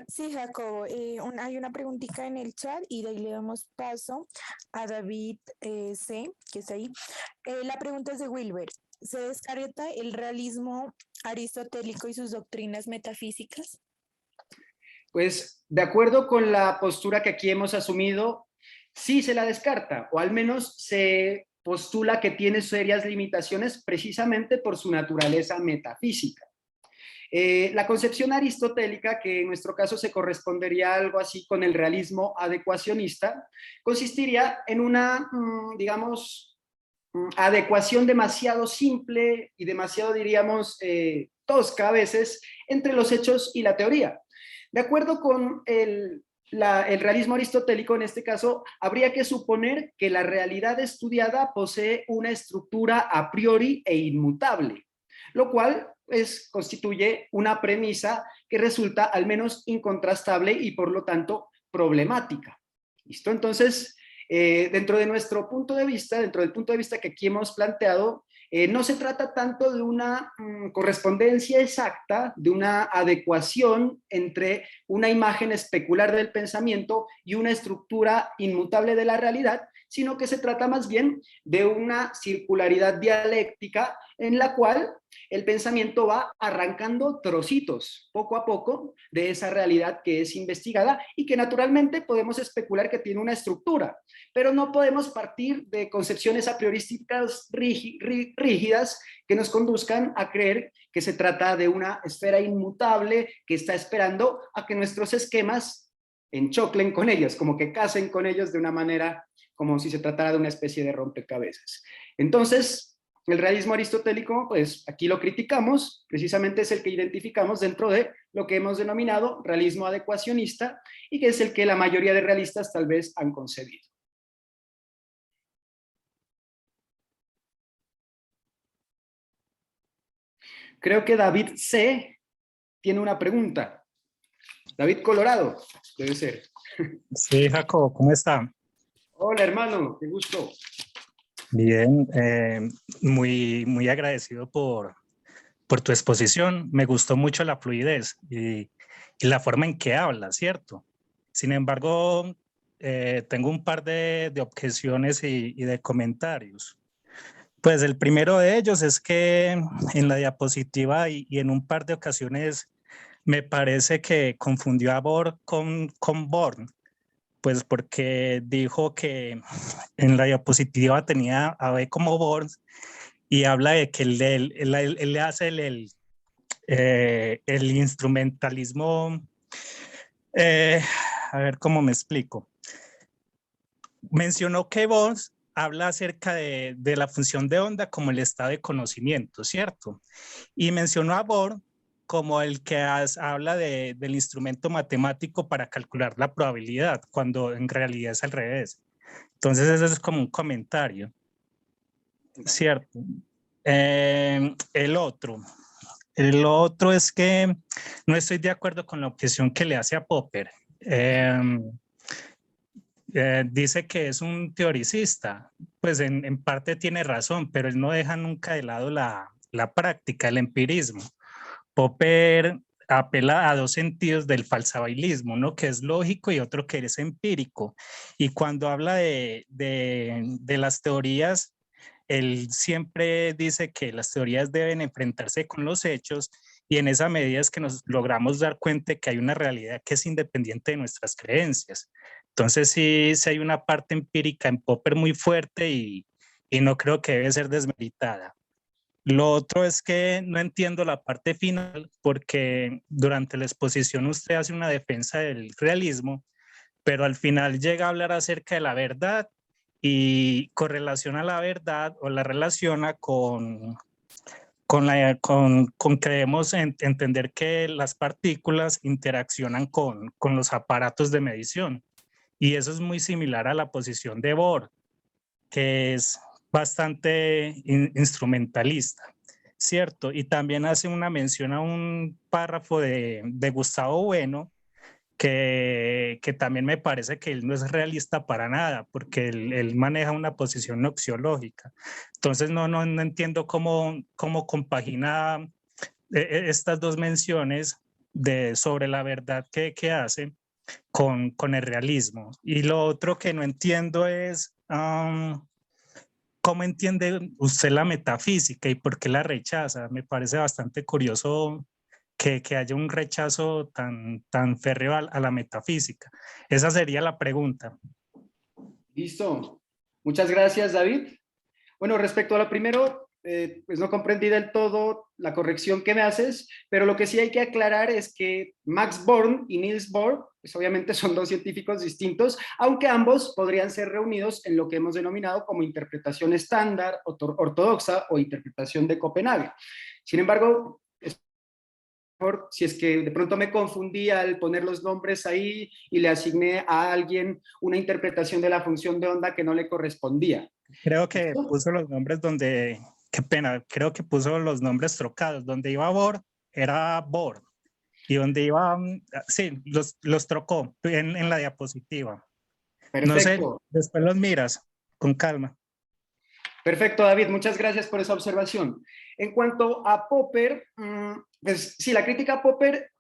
Sí, Jacobo, hay una preguntita en el chat y de ahí le damos paso a David C, que está ahí. La pregunta es de Wilber. ¿Se descarta el realismo aristotélico y sus doctrinas metafísicas? Pues de acuerdo con la postura que aquí hemos asumido, sí se la descarta, o al menos se postula que tiene serias limitaciones precisamente por su naturaleza metafísica. La concepción aristotélica, que en nuestro caso se correspondería a algo así con el realismo adecuacionista, consistiría en una, digamos, adecuación demasiado simple y demasiado, diríamos, tosca a veces entre los hechos y la teoría. De acuerdo con el realismo aristotélico, en este caso, habría que suponer que la realidad estudiada posee una estructura a priori e inmutable, lo cual constituye una premisa que resulta al menos incontrastable y por lo tanto problemática. ¿Listo? Entonces, dentro de nuestro punto de vista, dentro del punto de vista que aquí hemos planteado, no se trata tanto de una correspondencia exacta, de una adecuación entre una imagen especular del pensamiento y una estructura inmutable de la realidad, sino que se trata más bien de una circularidad dialéctica en la cual el pensamiento va arrancando trocitos poco a poco de esa realidad que es investigada y que naturalmente podemos especular que tiene una estructura, pero no podemos partir de concepciones a priorísticas rígidas que nos conduzcan a creer que se trata de una esfera inmutable que está esperando a que nuestros esquemas enchoclen con ellos, como que casen con ellos de una manera como si se tratara de una especie de rompecabezas. Entonces, el realismo aristotélico, pues aquí lo criticamos, precisamente es el que identificamos dentro de lo que hemos denominado realismo adecuacionista y que es el que la mayoría de realistas tal vez han concebido. Creo que David C. tiene una pregunta. David Colorado, debe ser. Sí, Jacobo, ¿cómo está? Hola, hermano, qué gusto. Bien, muy agradecido por tu exposición. Me gustó mucho la fluidez y la forma en que habla, ¿cierto? Sin embargo, tengo un par de objeciones y de comentarios. Pues el primero de ellos es que en la diapositiva y en un par de ocasiones me parece que confundió a Bohr con Born, pues porque dijo que en la diapositiva tenía a B como Born y habla de que él hace el instrumentalismo, a ver cómo me explico. Mencionó que Born habla acerca de la función de onda como el estado de conocimiento, ¿cierto? Y mencionó a Bohr como el que habla del instrumento matemático para calcular la probabilidad, cuando en realidad es al revés. Entonces eso es como un comentario, ¿cierto? El otro es que no estoy de acuerdo con la objeción que le hace a Popper. Dice que es un teoricista, pues en parte tiene razón, pero él no deja nunca de lado la práctica, el empirismo. Popper apela a dos sentidos del falsabilismo, uno que es lógico y otro que es empírico. Y cuando habla de las teorías, él siempre dice que las teorías deben enfrentarse con los hechos y en esa medida es que nos logramos dar cuenta de que hay una realidad que es independiente de nuestras creencias. Entonces sí, sí hay una parte empírica en Popper muy fuerte y no creo que debe ser desmeritada. Lo otro es que no entiendo la parte final porque durante la exposición usted hace una defensa del realismo, pero al final llega a hablar acerca de la verdad y correlaciona la verdad o la relaciona con creemos entender que las partículas interaccionan con los aparatos de medición. Y eso es muy similar a la posición de Bohr, que es bastante instrumentalista, ¿cierto? Y también hace una mención a un párrafo de Gustavo Bueno, que también me parece que él no es realista para nada, porque él maneja una posición noxiológica. Entonces no entiendo cómo compagina estas dos menciones sobre la verdad que hace con el realismo. Y lo otro que no entiendo es cómo entiende usted la metafísica y por qué la rechaza. Me parece bastante curioso que haya un rechazo tan férreo a la metafísica. Esa sería la pregunta. Listo. Muchas gracias, David. Bueno, respecto a lo primero, pues no comprendí del todo la corrección que me haces, pero lo que sí hay que aclarar es que Max Born y Niels Bohr, pues obviamente son dos científicos distintos, aunque ambos podrían ser reunidos en lo que hemos denominado como interpretación estándar, ortodoxa o interpretación de Copenhague. Sin embargo, si es que de pronto me confundí al poner los nombres ahí y le asigné a alguien una interpretación de la función de onda que no le correspondía. Creo que puso los nombres donde, qué pena, creo que puso los nombres trocados. Donde iba Bohr era Bohr y donde iba, sí, los trocó en la diapositiva. Perfecto. No sé, después los miras con calma. Perfecto, David, muchas gracias por esa observación. En cuanto a Popper, pues sí, la crítica a Popper,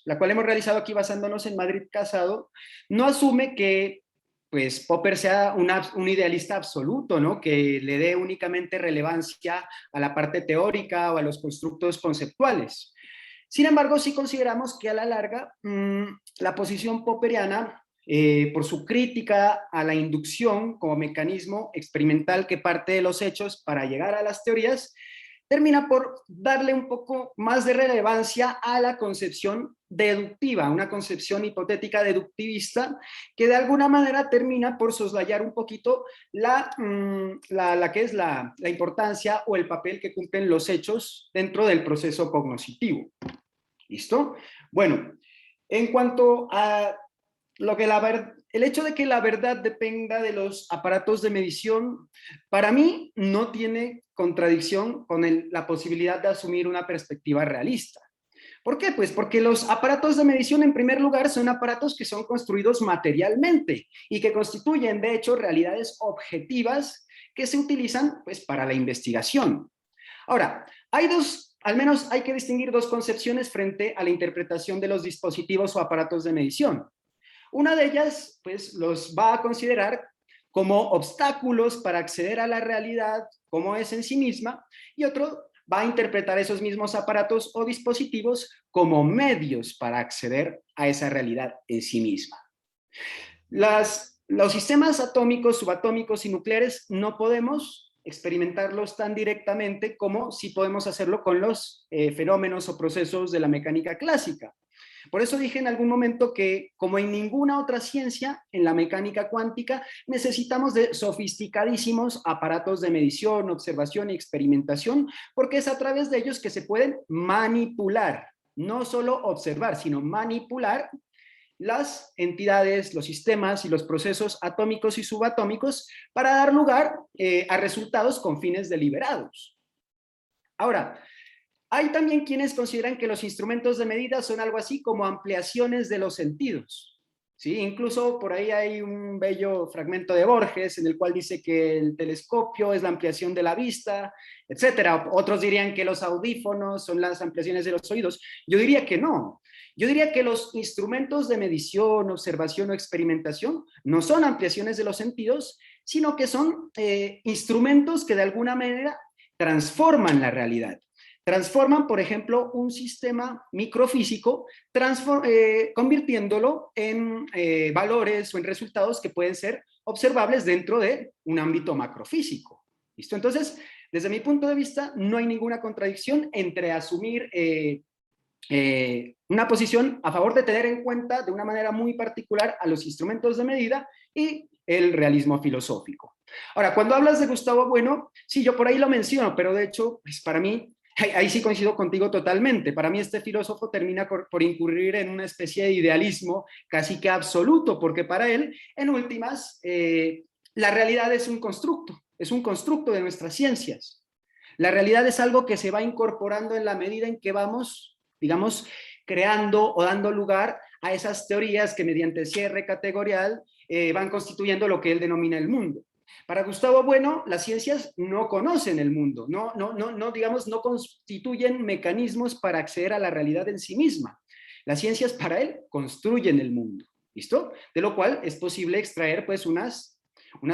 la cual hemos realizado aquí basándonos en Madrid Casado, no asume que pues, Popper sea un idealista absoluto, ¿no? Que le dé únicamente relevancia a la parte teórica o a los constructos conceptuales. Sin embargo, sí consideramos que a la larga la posición popperiana, por su crítica a la inducción como mecanismo experimental que parte de los hechos para llegar a las teorías, termina por darle un poco más de relevancia a la concepción deductiva, una concepción hipotética deductivista que de alguna manera termina por soslayar un poquito la importancia o el papel que cumplen los hechos dentro del proceso cognoscitivo. ¿Listo? Bueno, en cuanto a lo que el hecho de que la verdad dependa de los aparatos de medición, para mí no tiene contradicción con la posibilidad de asumir una perspectiva realista. ¿Por qué? Pues porque los aparatos de medición, en primer lugar, son aparatos que son construidos materialmente y que constituyen, de hecho, realidades objetivas que se utilizan, pues, para la investigación. Ahora, al menos hay que distinguir dos concepciones frente a la interpretación de los dispositivos o aparatos de medición. Una de ellas, pues, los va a considerar como obstáculos para acceder a la realidad como es en sí misma, y otro va a interpretar esos mismos aparatos o dispositivos como medios para acceder a esa realidad en sí misma. Los sistemas atómicos, subatómicos y nucleares no podemos experimentarlos tan directamente como si podemos hacerlo con los fenómenos o procesos de la mecánica clásica. Por eso dije en algún momento que, como en ninguna otra ciencia, en la mecánica cuántica necesitamos de sofisticadísimos aparatos de medición, observación y experimentación, porque es a través de ellos que se pueden manipular, no solo observar, sino manipular las entidades, los sistemas y los procesos atómicos y subatómicos para dar lugar a resultados con fines deliberados. Ahora, hay también quienes consideran que los instrumentos de medida son algo así como ampliaciones de los sentidos. ¿Sí? Incluso por ahí hay un bello fragmento de Borges en el cual dice que el telescopio es la ampliación de la vista, etcétera. Otros dirían que los audífonos son las ampliaciones de los oídos. Yo diría que no. Yo diría que los instrumentos de medición, observación o experimentación no son ampliaciones de los sentidos, sino que son instrumentos que de alguna manera transforman la realidad. transforman, por ejemplo, un sistema microfísico, convirtiéndolo en valores o en resultados que pueden ser observables dentro de un ámbito macrofísico. ¿Listo? Entonces, desde mi punto de vista, no hay ninguna contradicción entre asumir una posición a favor de tener en cuenta de una manera muy particular a los instrumentos de medida y el realismo filosófico. Ahora, cuando hablas de Gustavo Bueno, sí, yo por ahí lo menciono, pero de hecho, pues para mí, ahí sí coincido contigo totalmente. Para mí este filósofo termina por incurrir en una especie de idealismo casi que absoluto, porque para él, en últimas, la realidad es un constructo de nuestras ciencias. La realidad es algo que se va incorporando en la medida en que vamos, digamos, creando o dando lugar a esas teorías que mediante cierre categorial van constituyendo lo que él denomina el mundo. Para Gustavo Bueno, las ciencias no conocen el mundo, digamos, no constituyen mecanismos para acceder a la realidad en sí misma. Las ciencias para él construyen el mundo, ¿listo? De lo cual es posible extraer pues unas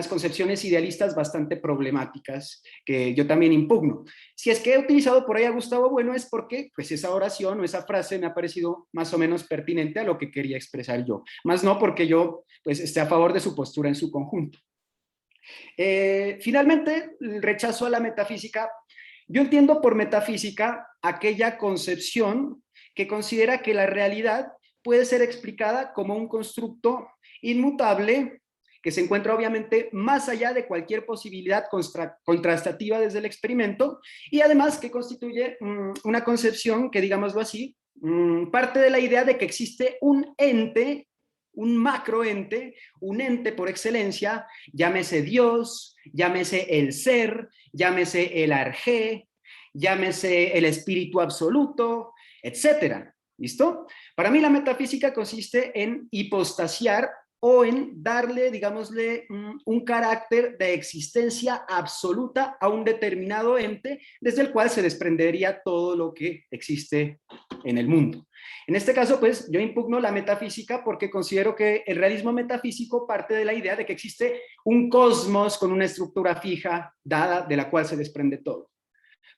concepciones idealistas bastante problemáticas que yo también impugno. Si es que he utilizado por ahí a Gustavo Bueno es porque pues esa oración o esa frase me ha parecido más o menos pertinente a lo que quería expresar yo, más no porque yo pues esté a favor de su postura en su conjunto. Finalmente, el rechazo a la metafísica. Yo entiendo por metafísica aquella concepción que considera que la realidad puede ser explicada como un constructo inmutable que se encuentra obviamente más allá de cualquier posibilidad contrastativa desde el experimento y además que constituye una concepción que, digámoslo así, parte de la idea de que existe un ente, un macroente, un ente por excelencia, llámese Dios, llámese el ser, llámese el arjé, llámese el espíritu absoluto, etcétera. ¿Listo? Para mí la metafísica consiste en hipostasiar o en darle, digámosle, un carácter de existencia absoluta a un determinado ente desde el cual se desprendería todo lo que existe en el mundo. En este caso, pues, yo impugno la metafísica porque considero que el realismo metafísico parte de la idea de que existe un cosmos con una estructura fija dada de la cual se desprende todo.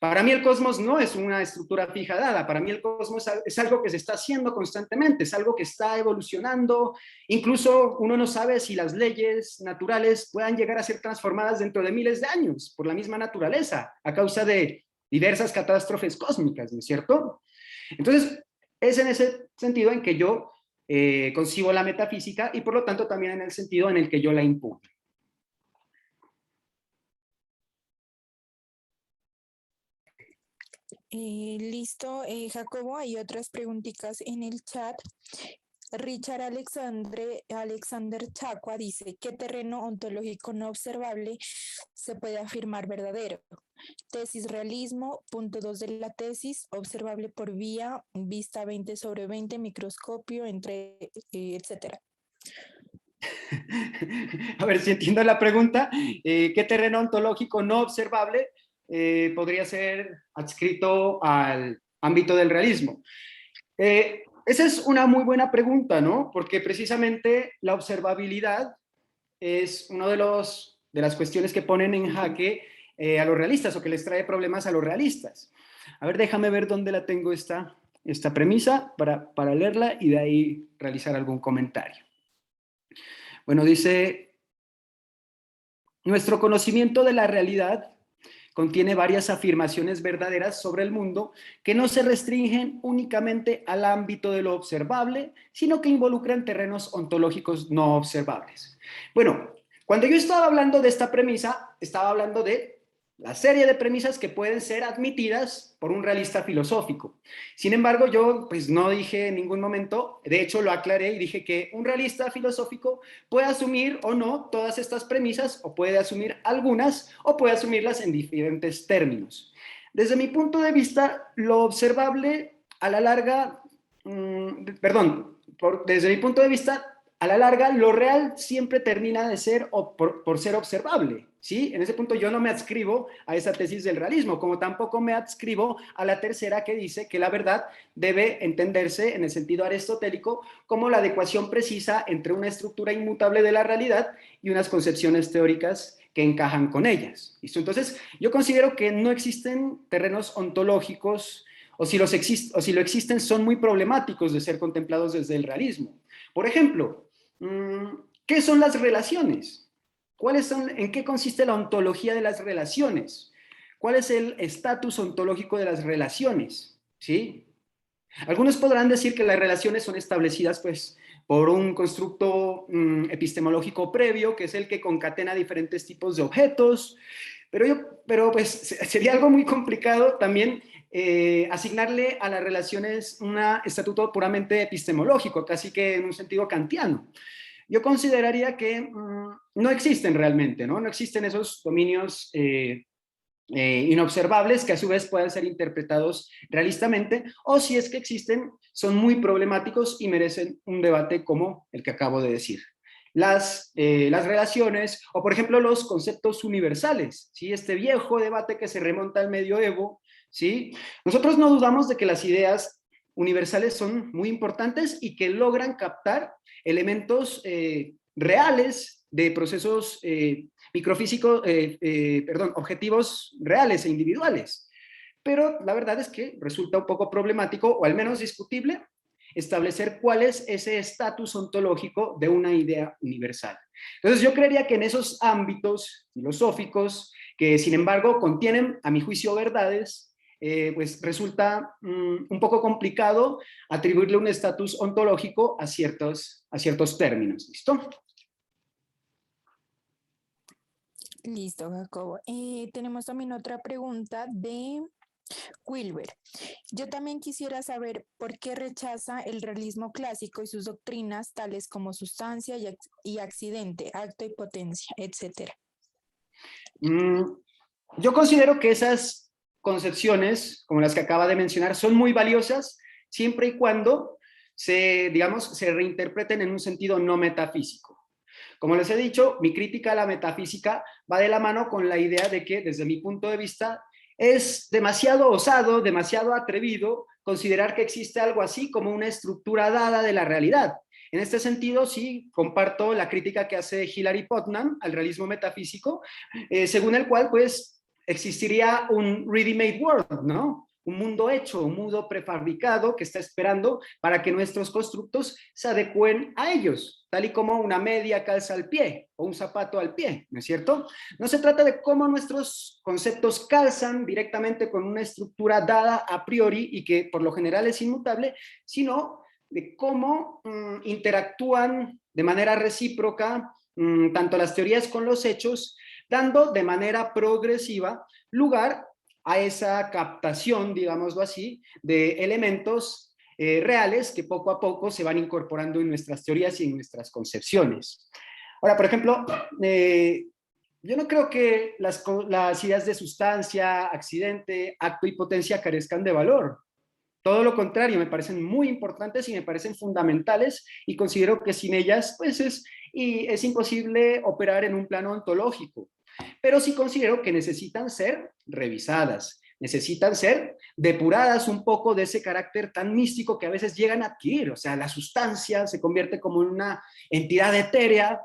Para mí el cosmos no es una estructura fija dada, para mí el cosmos es algo que se está haciendo constantemente, es algo que está evolucionando, incluso uno no sabe si las leyes naturales puedan llegar a ser transformadas dentro de miles de años por la misma naturaleza, a causa de diversas catástrofes cósmicas, ¿no es cierto? Entonces, es en ese sentido en que yo concibo la metafísica y por lo tanto también en el sentido en el que yo la impugno. Listo, Jacobo, hay otras preguntitas en el chat. Richard Alexander Chacua dice, ¿qué terreno ontológico no observable se puede afirmar verdadero? Tesis realismo, punto 2 de la tesis, observable por vía, vista 20/20, microscopio, etcétera. A ver si entiendo la pregunta. ¿Qué terreno ontológico no observable podría ser adscrito al ámbito del realismo? Esa es una muy buena pregunta, ¿no? Porque precisamente la observabilidad es una de las cuestiones que ponen en jaque a los realistas o que les trae problemas a los realistas. A ver, déjame ver dónde la tengo esta premisa para leerla y de ahí realizar algún comentario. Bueno, dice, nuestro conocimiento de la realidad contiene varias afirmaciones verdaderas sobre el mundo que no se restringen únicamente al ámbito de lo observable, sino que involucran terrenos ontológicos no observables. Bueno, cuando yo estaba hablando de esta premisa, estaba hablando de la serie de premisas que pueden ser admitidas por un realista filosófico. Sin embargo, yo pues no dije en ningún momento, de hecho lo aclaré y dije que un realista filosófico puede asumir o no todas estas premisas, o puede asumir algunas, o puede asumirlas en diferentes términos. Desde mi punto de vista, lo observable a la larga, desde mi punto de vista, a la larga, lo real siempre termina de ser por ser observable, ¿sí? En ese punto yo no me adscribo a esa tesis del realismo, como tampoco me adscribo a la tercera que dice que la verdad debe entenderse en el sentido aristotélico como la adecuación precisa entre una estructura inmutable de la realidad y unas concepciones teóricas que encajan con ellas. ¿Listo? Entonces, yo considero que no existen terrenos ontológicos, o si lo existen, son muy problemáticos de ser contemplados desde el realismo. Por ejemplo, ¿qué son las relaciones? ¿En qué consiste la ontología de las relaciones? ¿Cuál es el estatus ontológico de las relaciones? ¿Sí? Algunos podrán decir que las relaciones son establecidas, pues, por un constructo epistemológico previo, que es el que concatena diferentes tipos de objetos, pero pues sería algo muy complicado también asignarle a las relaciones un estatuto puramente epistemológico, casi que en un sentido kantiano. Yo consideraría que no existen realmente, ¿no? No existen esos dominios inobservables que a su vez puedan ser interpretados realistamente, o si es que existen, son muy problemáticos y merecen un debate como el que acabo de decir. Las relaciones, o por ejemplo los conceptos universales, ¿sí? Este viejo debate que se remonta al medioevo, ¿sí? Nosotros no dudamos de que las ideas universales son muy importantes y que logran captar elementos reales de procesos microfísicos, objetivos reales e individuales. Pero la verdad es que resulta un poco problemático, o al menos discutible, establecer cuál es ese estatus ontológico de una idea universal. Entonces yo creería que en esos ámbitos filosóficos, que sin embargo contienen, a mi juicio, verdades, pues resulta un poco complicado atribuirle un estatus ontológico a ciertos términos. ¿Listo? Listo, Jacobo. Tenemos también otra pregunta de Wilber. Yo también quisiera saber por qué rechaza el realismo clásico y sus doctrinas tales como sustancia y accidente, acto y potencia, etcétera. Yo considero que esas concepciones, como las que acaba de mencionar, son muy valiosas siempre y cuando se reinterpreten en un sentido no metafísico. Como les he dicho, mi crítica a la metafísica va de la mano con la idea de que, desde mi punto de vista, es demasiado osado, demasiado atrevido considerar que existe algo así como una estructura dada de la realidad. En este sentido, sí, comparto la crítica que hace Hilary Putnam al realismo metafísico, según el cual, pues, existiría un ready-made world, ¿no? Un mundo hecho, un mundo prefabricado que está esperando para que nuestros constructos se adecúen a ellos, tal y como una media calza al pie o un zapato al pie, ¿no es cierto? No se trata de cómo nuestros conceptos calzan directamente con una estructura dada a priori y que por lo general es inmutable, sino de cómo interactúan de manera recíproca tanto las teorías con los hechos, dando de manera progresiva lugar a esa captación, digámoslo así, de elementos reales que poco a poco se van incorporando en nuestras teorías y en nuestras concepciones. Ahora, por ejemplo, yo no creo que las ideas de sustancia, accidente, acto y potencia carezcan de valor. Todo lo contrario, me parecen muy importantes y me parecen fundamentales y considero que sin ellas pues es imposible operar en un plano ontológico. Pero sí considero que necesitan ser revisadas, necesitan ser depuradas un poco de ese carácter tan místico que a veces llegan a adquirir. O sea, la sustancia se convierte como en una entidad etérea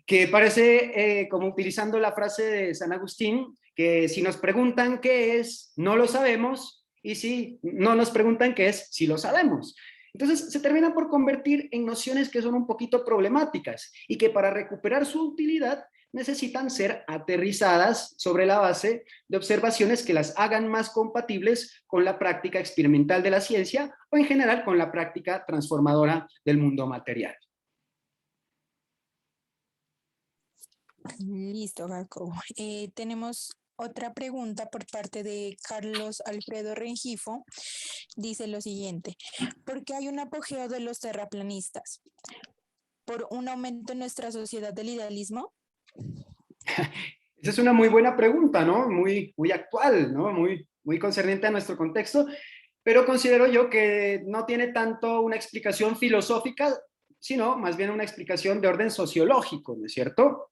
que parece, como utilizando la frase de San Agustín, que si nos preguntan qué es, no lo sabemos, y si no nos preguntan qué es, sí lo sabemos. Entonces se terminan por convertir en nociones que son un poquito problemáticas y que para recuperar su utilidad necesitan ser aterrizadas sobre la base de observaciones que las hagan más compatibles con la práctica experimental de la ciencia o en general con la práctica transformadora del mundo material. Listo, Jacobo. Tenemos otra pregunta por parte de Carlos Alfredo Rengifo. Dice lo siguiente: ¿por qué hay un apogeo de los terraplanistas? ¿Por un aumento en nuestra sociedad del idealismo? Esa es una muy buena pregunta, ¿no? Muy actual, ¿no? Muy concerniente a nuestro contexto, pero considero yo que no tiene tanto una explicación filosófica, sino más bien una explicación de orden sociológico, ¿no es cierto?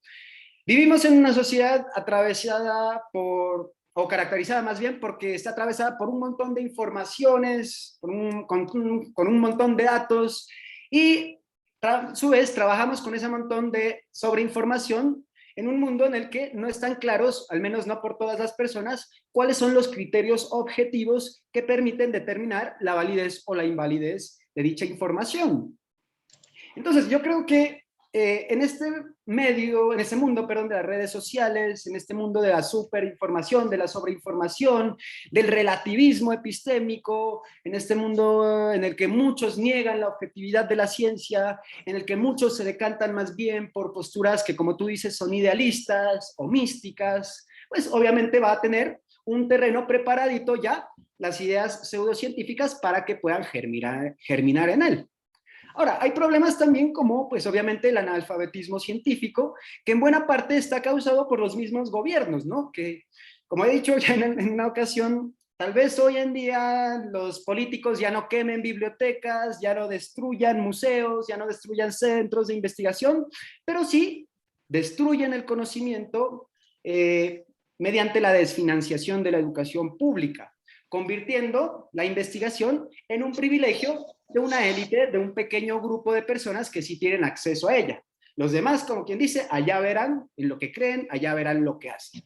Vivimos en una sociedad atravesada o caracterizada más bien porque está atravesada por un montón de informaciones, con un montón de datos y a su vez trabajamos con ese montón de sobreinformación en un mundo en el que no están claros, al menos no por todas las personas, cuáles son los criterios objetivos que permiten determinar la validez o la invalidez de dicha información. Entonces, yo creo que en este medio, en este mundo, perdón, de las redes sociales, en este mundo de la superinformación, de la sobreinformación, del relativismo epistémico, en este mundo en el que muchos niegan la objetividad de la ciencia, en el que muchos se decantan más bien por posturas que, como tú dices, son idealistas o místicas, pues obviamente va a tener un terreno preparadito ya, las ideas pseudocientíficas, para que puedan germinar en él. Ahora, hay problemas también como, pues obviamente, el analfabetismo científico, que en buena parte está causado por los mismos gobiernos, ¿no? Que, como he dicho ya en una ocasión, tal vez hoy en día los políticos ya no quemen bibliotecas, ya no destruyan museos, ya no destruyan centros de investigación, pero sí destruyen el conocimiento mediante la desfinanciación de la educación pública, convirtiendo la investigación en un privilegio de una élite, de un pequeño grupo de personas que sí tienen acceso a ella. Los demás, como quien dice, allá verán en lo que creen, allá verán lo que hacen.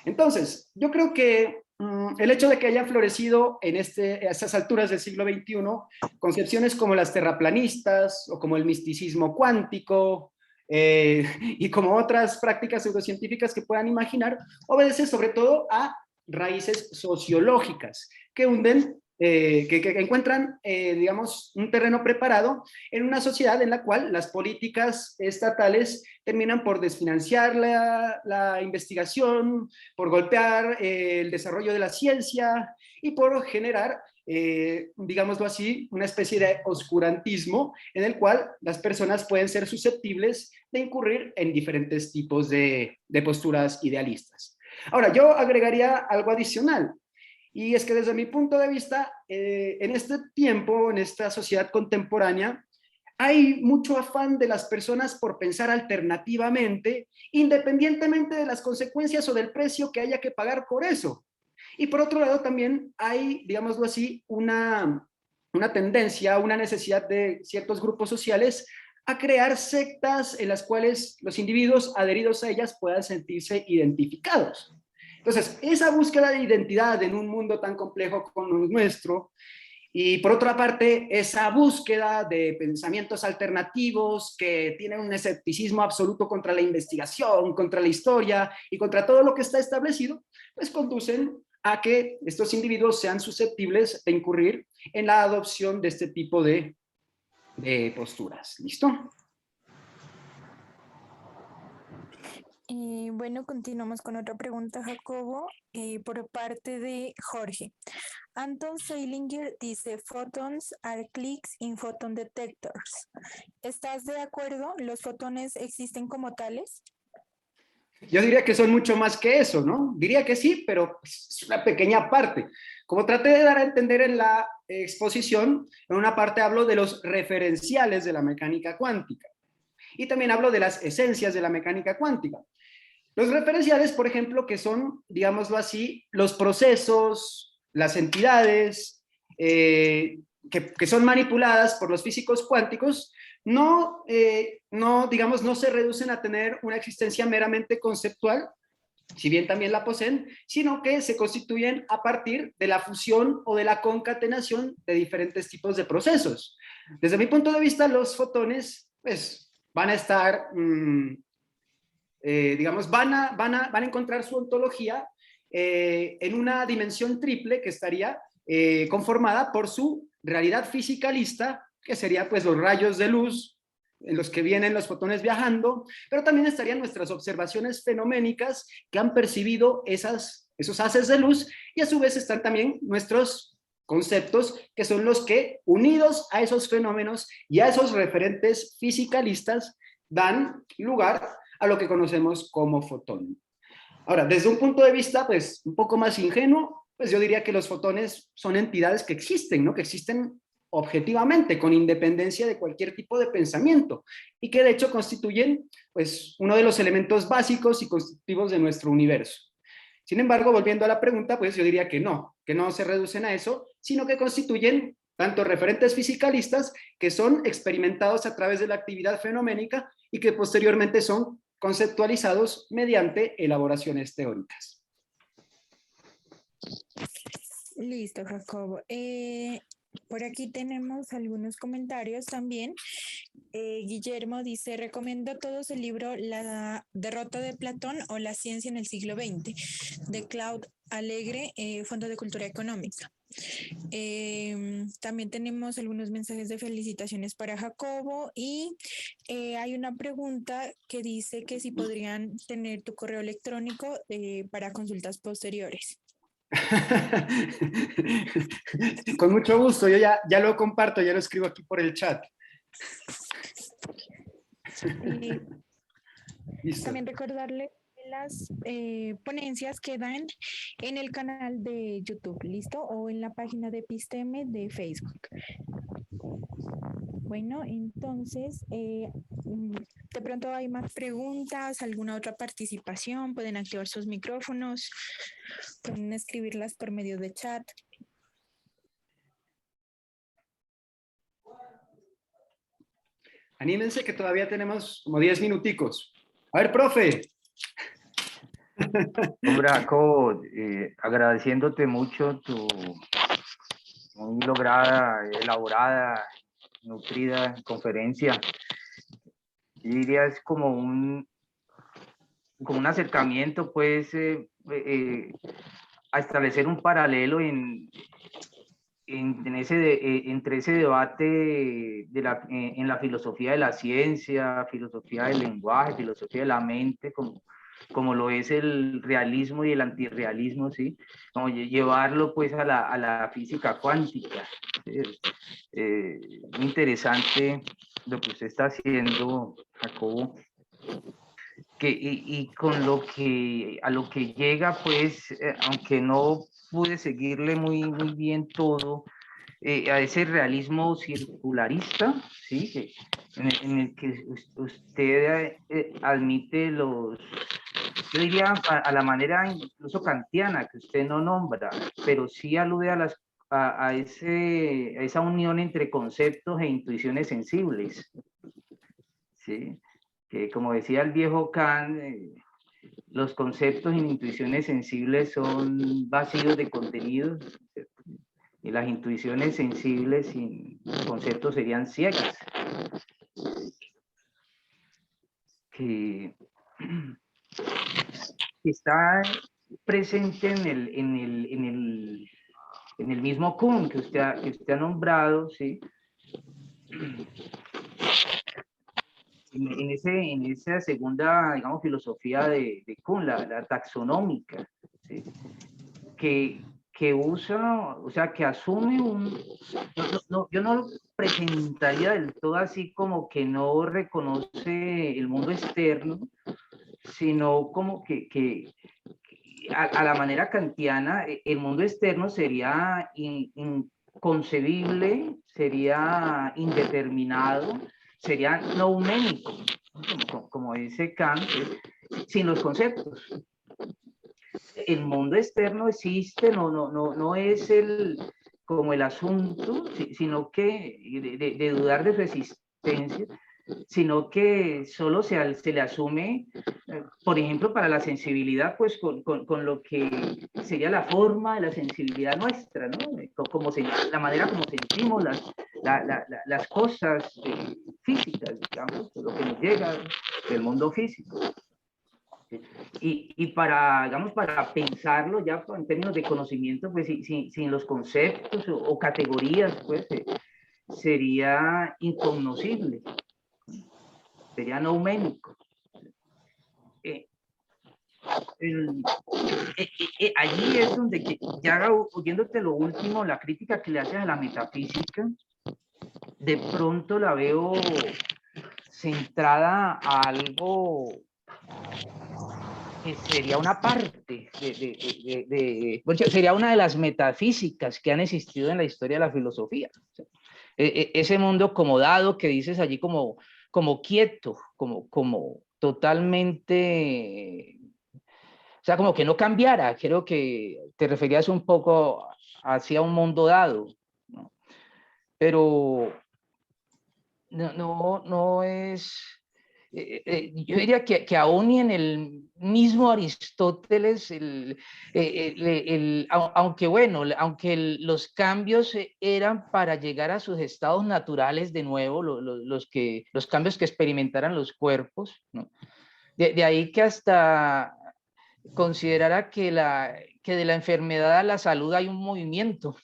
Entonces, yo creo que el hecho de que hayan florecido a estas alturas del siglo XXI concepciones como las terraplanistas o como el misticismo cuántico y como otras prácticas pseudocientíficas que puedan imaginar, obedece sobre todo a raíces sociológicas que hunden que encuentran, digamos, un terreno preparado en una sociedad en la cual las políticas estatales terminan por desfinanciar la investigación, por golpear el desarrollo de la ciencia y por generar, digámoslo así, una especie de oscurantismo en el cual las personas pueden ser susceptibles de incurrir en diferentes tipos de posturas idealistas. Ahora, yo agregaría algo adicional. Y es que desde mi punto de vista, en este tiempo, en esta sociedad contemporánea, hay mucho afán de las personas por pensar alternativamente, independientemente de las consecuencias o del precio que haya que pagar por eso. Y por otro lado también hay, digámoslo así, una tendencia, una necesidad de ciertos grupos sociales a crear sectas en las cuales los individuos adheridos a ellas puedan sentirse identificados. Entonces, esa búsqueda de identidad en un mundo tan complejo como el nuestro, y por otra parte, esa búsqueda de pensamientos alternativos que tienen un escepticismo absoluto contra la investigación, contra la historia y contra todo lo que está establecido, pues conducen a que estos individuos sean susceptibles de incurrir en la adopción de este tipo de posturas. ¿Listo? Bueno, continuamos con otra pregunta, Jacobo, por parte de Jorge. Anton Seilinger dice, photons are clicks in photon detectors. ¿Estás de acuerdo? ¿Los fotones existen como tales? Yo diría que son mucho más que eso, ¿no? Diría que sí, pero es una pequeña parte. Como traté de dar a entender en la exposición, en una parte hablo de los referenciales de la mecánica cuántica y también hablo de las esencias de la mecánica cuántica. Los referenciales, por ejemplo, que son, digámoslo así, los procesos, las entidades que son manipuladas por los físicos cuánticos, no, digamos, no se reducen a tener una existencia meramente conceptual, si bien también la poseen, sino que se constituyen a partir de la fusión o de la concatenación de diferentes tipos de procesos. Desde mi punto de vista, los fotones, pues, van a estar, digamos, van a encontrar su ontología en una dimensión triple que estaría conformada por su realidad fisicalista, que sería pues los rayos de luz en los que vienen los fotones viajando, pero también estarían nuestras observaciones fenoménicas que han percibido esos haces de luz, y a su vez están también nuestros conceptos, que son los que, unidos a esos fenómenos y a esos referentes fisicalistas, dan lugar a lo que conocemos como fotón. Ahora, desde un punto de vista, pues, un poco más ingenuo, pues yo diría que los fotones son entidades que existen, ¿no? Que existen objetivamente, con independencia de cualquier tipo de pensamiento, y que de hecho constituyen, pues, uno de los elementos básicos y constitutivos de nuestro universo. Sin embargo, volviendo a la pregunta, pues yo diría que no se reducen a eso, sino que constituyen tanto referentes fisicalistas que son experimentados a través de la actividad fenoménica y que posteriormente son conceptualizados mediante elaboraciones teóricas. Listo, Jacobo. Por aquí tenemos algunos comentarios también. Guillermo dice, recomiendo a todos el libro La derrota de Platón o La ciencia en el siglo XX, de Claude Alegre, Fondo de Cultura Económica. También tenemos algunos mensajes de felicitaciones para Jacobo y hay una pregunta que dice que si podrían tener tu correo electrónico para consultas posteriores. Con mucho gusto, yo ya lo comparto, ya lo escribo aquí por el chat. Listo. También recordarle que las ponencias quedan en el canal de YouTube, ¿listo? O en la página de Episteme de Facebook. Bueno, entonces, de pronto hay más preguntas, alguna otra participación, pueden activar sus micrófonos, pueden escribirlas por medio de chat. Anímense que todavía tenemos como 10 minuticos. A ver, profe. Hombre, Jacobo, agradeciéndote mucho tu muy lograda, elaborada, nutrida conferencia. Yo diría es como un acercamiento, pues, a establecer un paralelo entre ese debate en la filosofía de la ciencia, filosofía del lenguaje, filosofía de la mente, como lo es el realismo y el antirrealismo, ¿sí? Como llevarlo pues a la física cuántica. Muy interesante lo que usted está haciendo, Jacobo, y con a lo que llega, pues, aunque no pude seguirle muy bien todo, a ese realismo circularista, ¿sí? En el que usted admite yo diría a la manera incluso kantiana, que usted no nombra, pero sí alude a esa unión entre conceptos e intuiciones sensibles, ¿sí? Que como decía el viejo Kant, los conceptos y intuiciones sensibles son vacíos de contenido, ¿cierto? Y las intuiciones sensibles sin conceptos serían ciegas. Que está presente en el mismo Kuhn que usted ha nombrado, ¿sí? En esa segunda, digamos, filosofía de Kuhn, la taxonómica, ¿sí? Que usa, o sea, que asume yo no lo presentaría del todo así como que no reconoce el mundo externo, sino como que a la manera kantiana, el mundo externo sería inconcebible, sería indeterminado, sería nouménico, como dice Kant, sin los conceptos. El mundo externo existe, no es como el asunto, sino que de dudar de su existencia, sino que solo se le asume, por ejemplo, para la sensibilidad, pues con lo que sería la forma de la sensibilidad nuestra, ¿no? La manera como sentimos las cosas físicas, digamos, lo que nos llega del mundo físico. Y digamos, para pensarlo ya en términos de conocimiento, pues sin los conceptos o categorías, pues sería incognoscible, sería nouménico. Allí es donde, ya oyéndote lo último, la crítica que le haces a la metafísica, de pronto la veo centrada a algo que sería una parte sería una de las metafísicas que han existido en la historia de la filosofía. Ese mundo como dado que dices allí como quieto, como totalmente, o sea, como que no cambiara. Creo que te referías un poco hacia un mundo dado, ¿no? Pero no es... yo diría que aún y en el mismo Aristóteles, aunque bueno, aunque los cambios eran para llegar a sus estados naturales de nuevo, los cambios que experimentaran los cuerpos, ¿no? De ahí que hasta considerara que de la enfermedad a la salud hay un movimiento.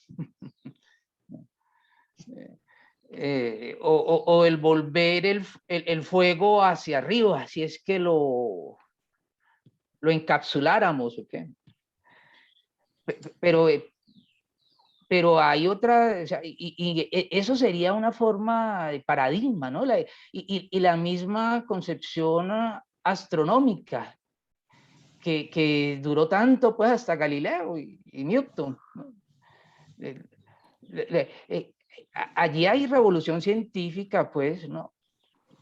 O el volver el fuego hacia arriba, si es que lo encapsuláramos, ¿ok? Pero hay otra, o sea, eso sería una forma de paradigma, ¿no? Y la misma concepción astronómica que duró tanto, pues, hasta Galileo y Newton, ¿no? Allí hay revolución científica, pues, ¿no?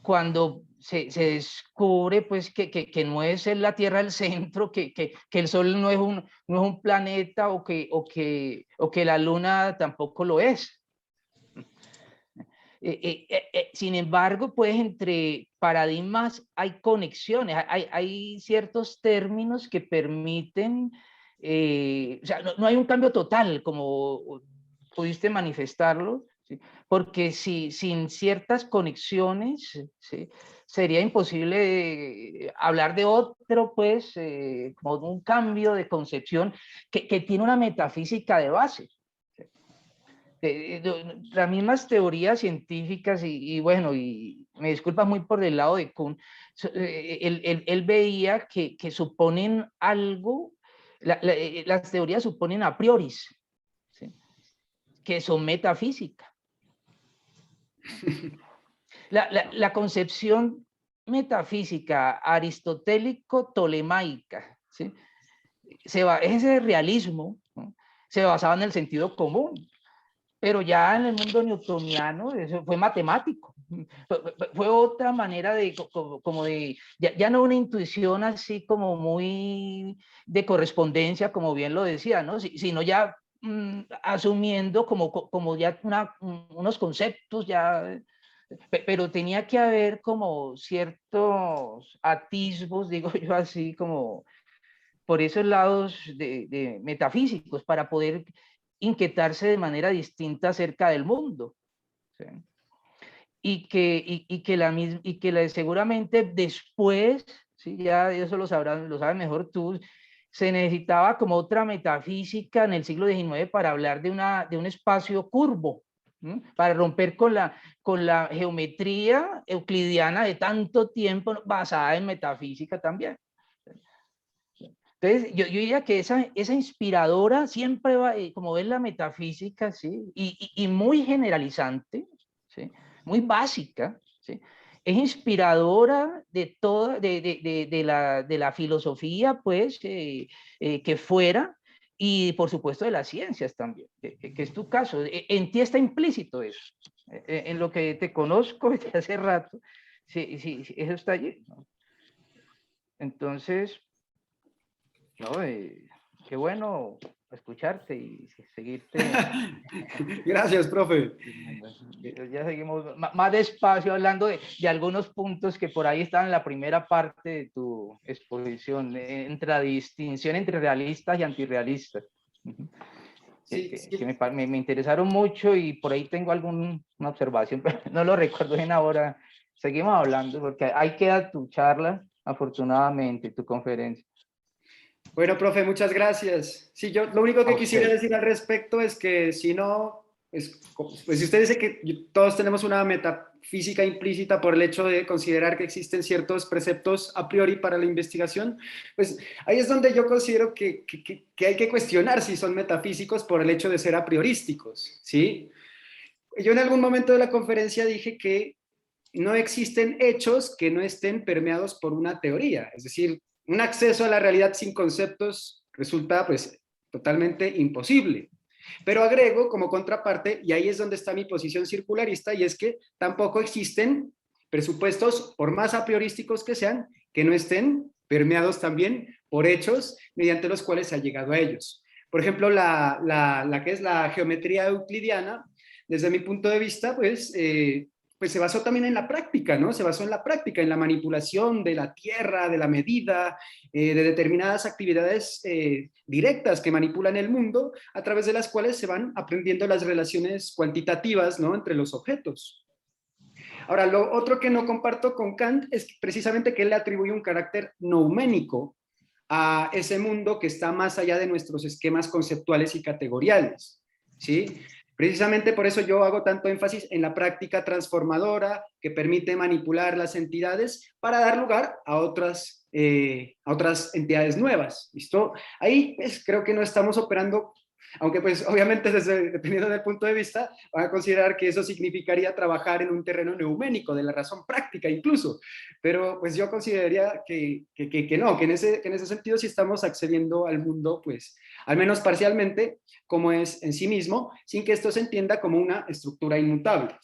Cuando se descubre, pues, que no es la Tierra el centro, que el Sol no es un planeta o que la Luna tampoco lo es. Sin embargo, pues, entre paradigmas hay conexiones, hay ciertos términos que permiten, o sea, no hay un cambio total, como pudiste manifestarlo, ¿sí? Porque sin ciertas conexiones, ¿sí?, sería imposible hablar de otro, pues, como un cambio de concepción que tiene una metafísica de base. Las mismas teorías científicas y bueno, y me disculpas muy por el lado de Kuhn, él veía que suponen algo, las teorías suponen a priori, ¿sí?, que son metafísica. La concepción metafísica aristotélico-tolemaica, ¿sí?, ese realismo, ¿no?, se basaba en el sentido común, pero ya en el mundo newtoniano eso fue matemático, fue otra manera de, como de, ya no una intuición así como muy de correspondencia, como bien lo decía, ¿no?, sino ya asumiendo como ya unos conceptos ya, pero tenía que haber como ciertos atisbos, digo yo así, como por esos lados de metafísicos, para poder inquietarse de manera distinta acerca del mundo, ¿sí? Y que seguramente después, ¿sí?, ya eso lo sabes mejor tú, se necesitaba como otra metafísica en el siglo XIX para hablar de un espacio curvo, ¿no?, para romper con la geometría euclidiana de tanto tiempo basada en metafísica también. Entonces, yo diría que esa inspiradora siempre va, como ves la metafísica, ¿sí?, y muy generalizante, ¿sí?, muy básica, ¿sí?, es inspiradora de toda, de la filosofía, pues, que fuera, y por supuesto de las ciencias también, que es tu caso. En ti está implícito eso, en lo que te conozco desde hace rato, sí, eso está allí, ¿no? Entonces, no, qué bueno escucharte y seguirte. Gracias, profe. Ya seguimos más despacio hablando de algunos puntos que por ahí están en la primera parte de tu exposición, entre la distinción entre realistas y antirrealistas. Sí, sí. Que me interesaron mucho y por ahí tengo alguna observación, pero no lo recuerdo bien ahora. Seguimos hablando porque ahí queda tu charla, afortunadamente, tu conferencia. Bueno, profe, muchas gracias. Sí, yo lo único que quisiera decir al respecto es que si no, pues si usted dice que todos tenemos una metafísica implícita por el hecho de considerar que existen ciertos preceptos a priori para la investigación, pues ahí es donde yo considero que hay que cuestionar si son metafísicos por el hecho de ser a priorísticos, ¿sí? Yo en algún momento de la conferencia dije que no existen hechos que no estén permeados por una teoría, es decir, un acceso a la realidad sin conceptos resulta pues totalmente imposible. Pero agrego como contraparte, y ahí es donde está mi posición circularista, y es que tampoco existen presupuestos, por más a priorísticos que sean, que no estén permeados también por hechos mediante los cuales se ha llegado a ellos. Por ejemplo, la que es la geometría euclidiana, desde mi punto de vista, pues pues se basó también en la práctica, ¿no? Se basó en la práctica, en la manipulación de la tierra, de la medida, de determinadas actividades directas que manipulan el mundo, a través de las cuales se van aprendiendo las relaciones cuantitativas, ¿no? Entre los objetos. Ahora, lo otro que no comparto con Kant es precisamente que él le atribuye un carácter nouménico a ese mundo que está más allá de nuestros esquemas conceptuales y categoriales, ¿sí? Precisamente por eso yo hago tanto énfasis en la práctica transformadora que permite manipular las entidades para dar lugar a otras entidades nuevas, ¿listo? Ahí pues, creo que no estamos operando, aunque pues obviamente dependiendo del punto de vista, van a considerar que eso significaría trabajar en un terreno neuménico, de la razón práctica incluso, pero pues yo consideraría que no, que en ese sentido sí estamos accediendo al mundo, pues al menos parcialmente, como es en sí mismo, sin que esto se entienda como una estructura inmutable.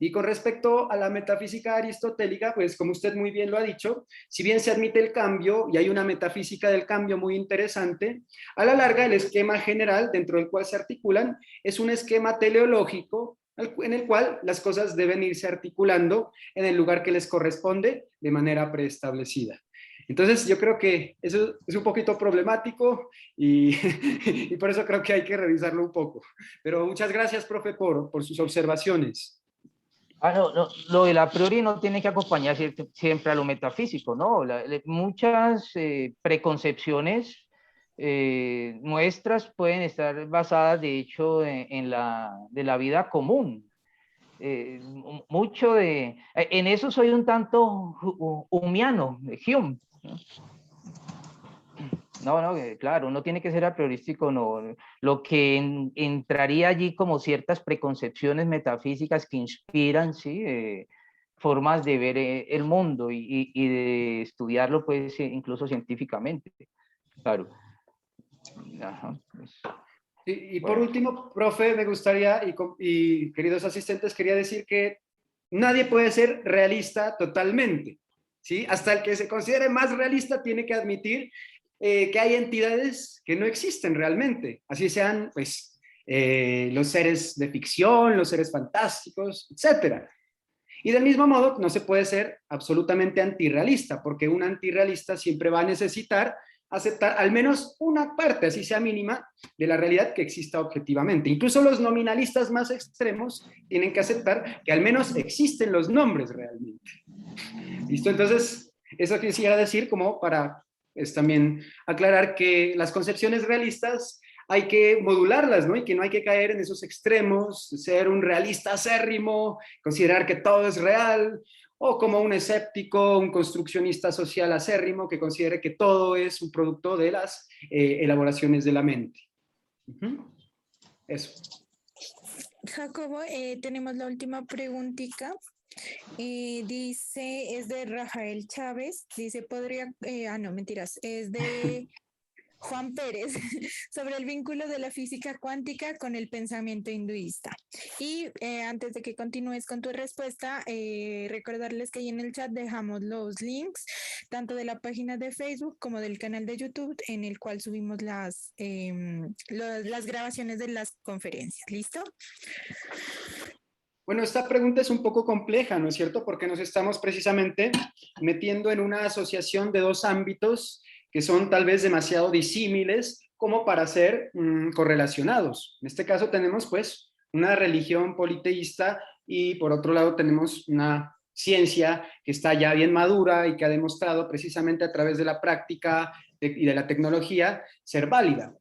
Y con respecto a la metafísica aristotélica, pues como usted muy bien lo ha dicho, si bien se admite el cambio y hay una metafísica del cambio muy interesante, a la larga el esquema general dentro del cual se articulan es un esquema teleológico en el cual las cosas deben irse articulando en el lugar que les corresponde de manera preestablecida. Entonces yo creo que eso es un poquito problemático y, y por eso creo que hay que revisarlo un poco. Pero muchas gracias, profe, por sus observaciones. No, lo del a priori no tiene que acompañar siempre a lo metafísico, ¿no? Muchas preconcepciones nuestras pueden estar basadas, de hecho, de la vida común. En eso soy un tanto humiano, Hume, ¿no? No, claro, no tiene que ser a priorístico, no. Lo que entraría allí como ciertas preconcepciones metafísicas que inspiran, ¿sí? Formas de ver el mundo y de estudiarlo, pues, incluso científicamente. Claro. Ajá, pues, Y por último, profe, me gustaría, y queridos asistentes, quería decir que nadie puede ser realista totalmente, ¿sí? Hasta el que se considere más realista tiene que admitir que hay entidades que no existen realmente, así sean, pues, los seres de ficción, los seres fantásticos, etcétera. Y del mismo modo, no se puede ser absolutamente antirrealista, porque un antirrealista siempre va a necesitar aceptar al menos una parte, así sea mínima, de la realidad que exista objetivamente. Incluso los nominalistas más extremos tienen que aceptar que al menos existen los nombres realmente. ¿Listo? Entonces, eso quisiera decir como para también aclarar que las concepciones realistas hay que modularlas, ¿no? Y que no hay que caer en esos extremos, ser un realista acérrimo, considerar que todo es real, o como un escéptico, un construccionista social acérrimo que considere que todo es un producto de las elaboraciones de la mente. Eso. Jacobo, tenemos la última preguntita. Dice, es de Rafael Chávez, dice, no, mentiras, es de Juan Pérez, sobre el vínculo de la física cuántica con el pensamiento hinduista. Y antes de que continúes con tu respuesta, recordarles que ahí en el chat dejamos los links, tanto de la página de Facebook como del canal de YouTube, en el cual subimos las grabaciones de las conferencias. ¿Listo? Bueno, esta pregunta es un poco compleja, ¿no es cierto? Porque nos estamos precisamente metiendo en una asociación de dos ámbitos que son tal vez demasiado disímiles como para ser correlacionados. En este caso tenemos pues una religión politeísta y por otro lado tenemos una ciencia que está ya bien madura y que ha demostrado precisamente a través de la práctica y de la tecnología ser válida.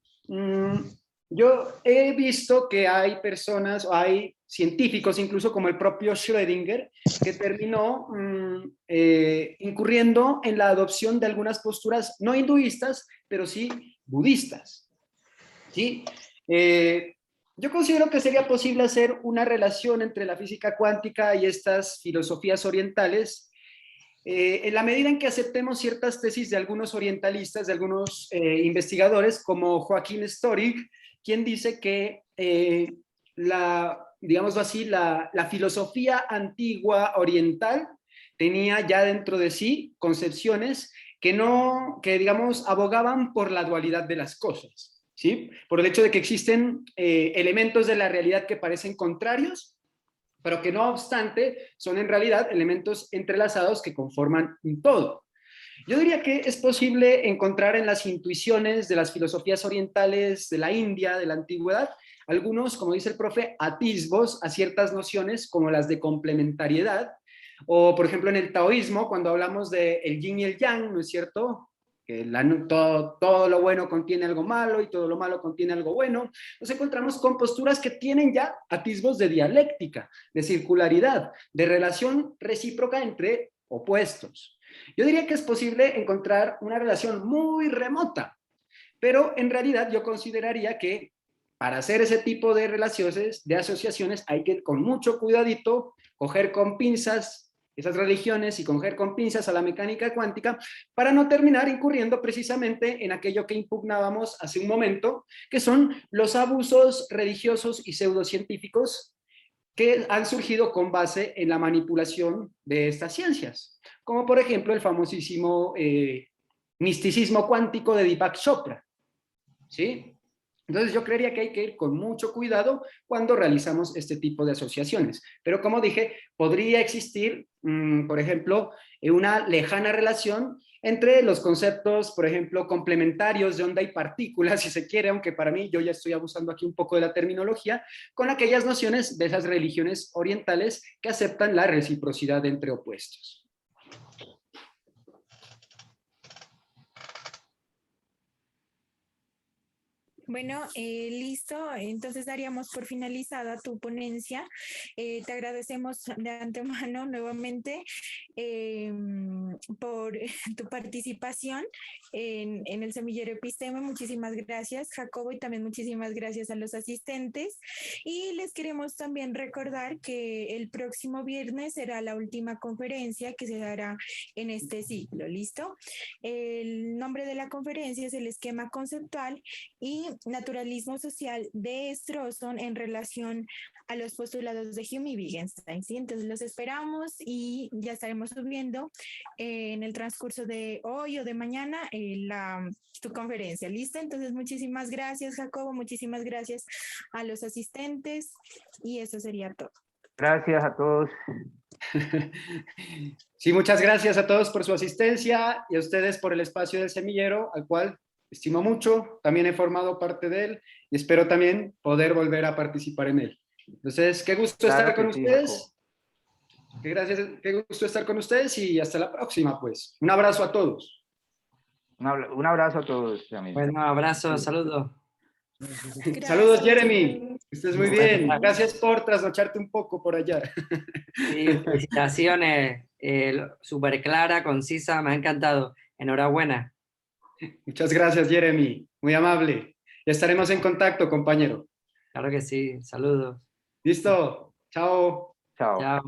Yo he visto que hay personas, o hay científicos, incluso como el propio Schrödinger, que terminó incurriendo en la adopción de algunas posturas no hinduistas, pero sí budistas. ¿Sí? Yo considero que sería posible hacer una relación entre la física cuántica y estas filosofías orientales, en la medida en que aceptemos ciertas tesis de algunos orientalistas, de algunos investigadores, como Joaquín Storig, quien dice que digámoslo así, la filosofía antigua oriental tenía ya dentro de sí concepciones que digamos, abogaban por la dualidad de las cosas, ¿sí? Por el hecho de que existen elementos de la realidad que parecen contrarios pero que no obstante son en realidad elementos entrelazados que conforman un todo. Yo diría que es posible encontrar en las intuiciones de las filosofías orientales de la India, de la antigüedad, algunos, como dice el profe, atisbos a ciertas nociones como las de complementariedad, o por ejemplo en el taoísmo, cuando hablamos de el yin y el yang, ¿no es cierto? Que todo lo bueno contiene algo malo y todo lo malo contiene algo bueno, nos encontramos con posturas que tienen ya atisbos de dialéctica, de circularidad, de relación recíproca entre opuestos. Yo diría que es posible encontrar una relación muy remota, pero en realidad yo consideraría que para hacer ese tipo de relaciones, de asociaciones, hay que con mucho cuidadito coger con pinzas esas religiones y coger con pinzas a la mecánica cuántica para no terminar incurriendo precisamente en aquello que impugnábamos hace un momento, que son los abusos religiosos y pseudocientíficos que han surgido con base en la manipulación de estas ciencias, como por ejemplo el famosísimo misticismo cuántico de Deepak Chopra, ¿sí? Entonces yo creería que hay que ir con mucho cuidado cuando realizamos este tipo de asociaciones. Pero como dije, podría existir, por ejemplo, una lejana relación entre los conceptos, por ejemplo, complementarios de onda y partícula, si se quiere, aunque para mí yo ya estoy abusando aquí un poco de la terminología, con aquellas nociones de esas religiones orientales que aceptan la reciprocidad entre opuestos. Bueno, listo. Entonces daríamos por finalizada tu ponencia. Te agradecemos de antemano nuevamente por tu participación en el Semillero Episteme. Muchísimas gracias, Jacobo, y también muchísimas gracias a los asistentes. Y les queremos también recordar que el próximo viernes será la última conferencia que se dará en este ciclo. ¿Listo? El nombre de la conferencia es el esquema conceptual y naturalismo social de Strawson en relación a los postulados de Hume y Wittgenstein, ¿sí? Entonces los esperamos y ya estaremos subiendo en el transcurso de hoy o de mañana tu conferencia, ¿listo? Entonces muchísimas gracias, Jacobo, muchísimas gracias a los asistentes y eso sería todo. Gracias a todos. Sí, muchas gracias a todos por su asistencia y a ustedes por el espacio del semillero, al cual estimo mucho, también he formado parte de él y espero también poder volver a participar en él. Entonces, qué gusto estar con ustedes. Qué gusto estar con ustedes y hasta la próxima, pues. Un abrazo a todos. Un abrazo a todos, amigos. Bueno, abrazo, saludos. Gracias. Saludos, Jeremy. Que estés muy bien. Gracias por trasnocharte un poco por allá. Sí, felicitaciones. Súper clara, concisa, me ha encantado. Enhorabuena. Muchas gracias, Jeremy. Muy amable. Ya estaremos en contacto, compañero. Claro que sí. Saludos. Listo. Chao. Chao. Chao.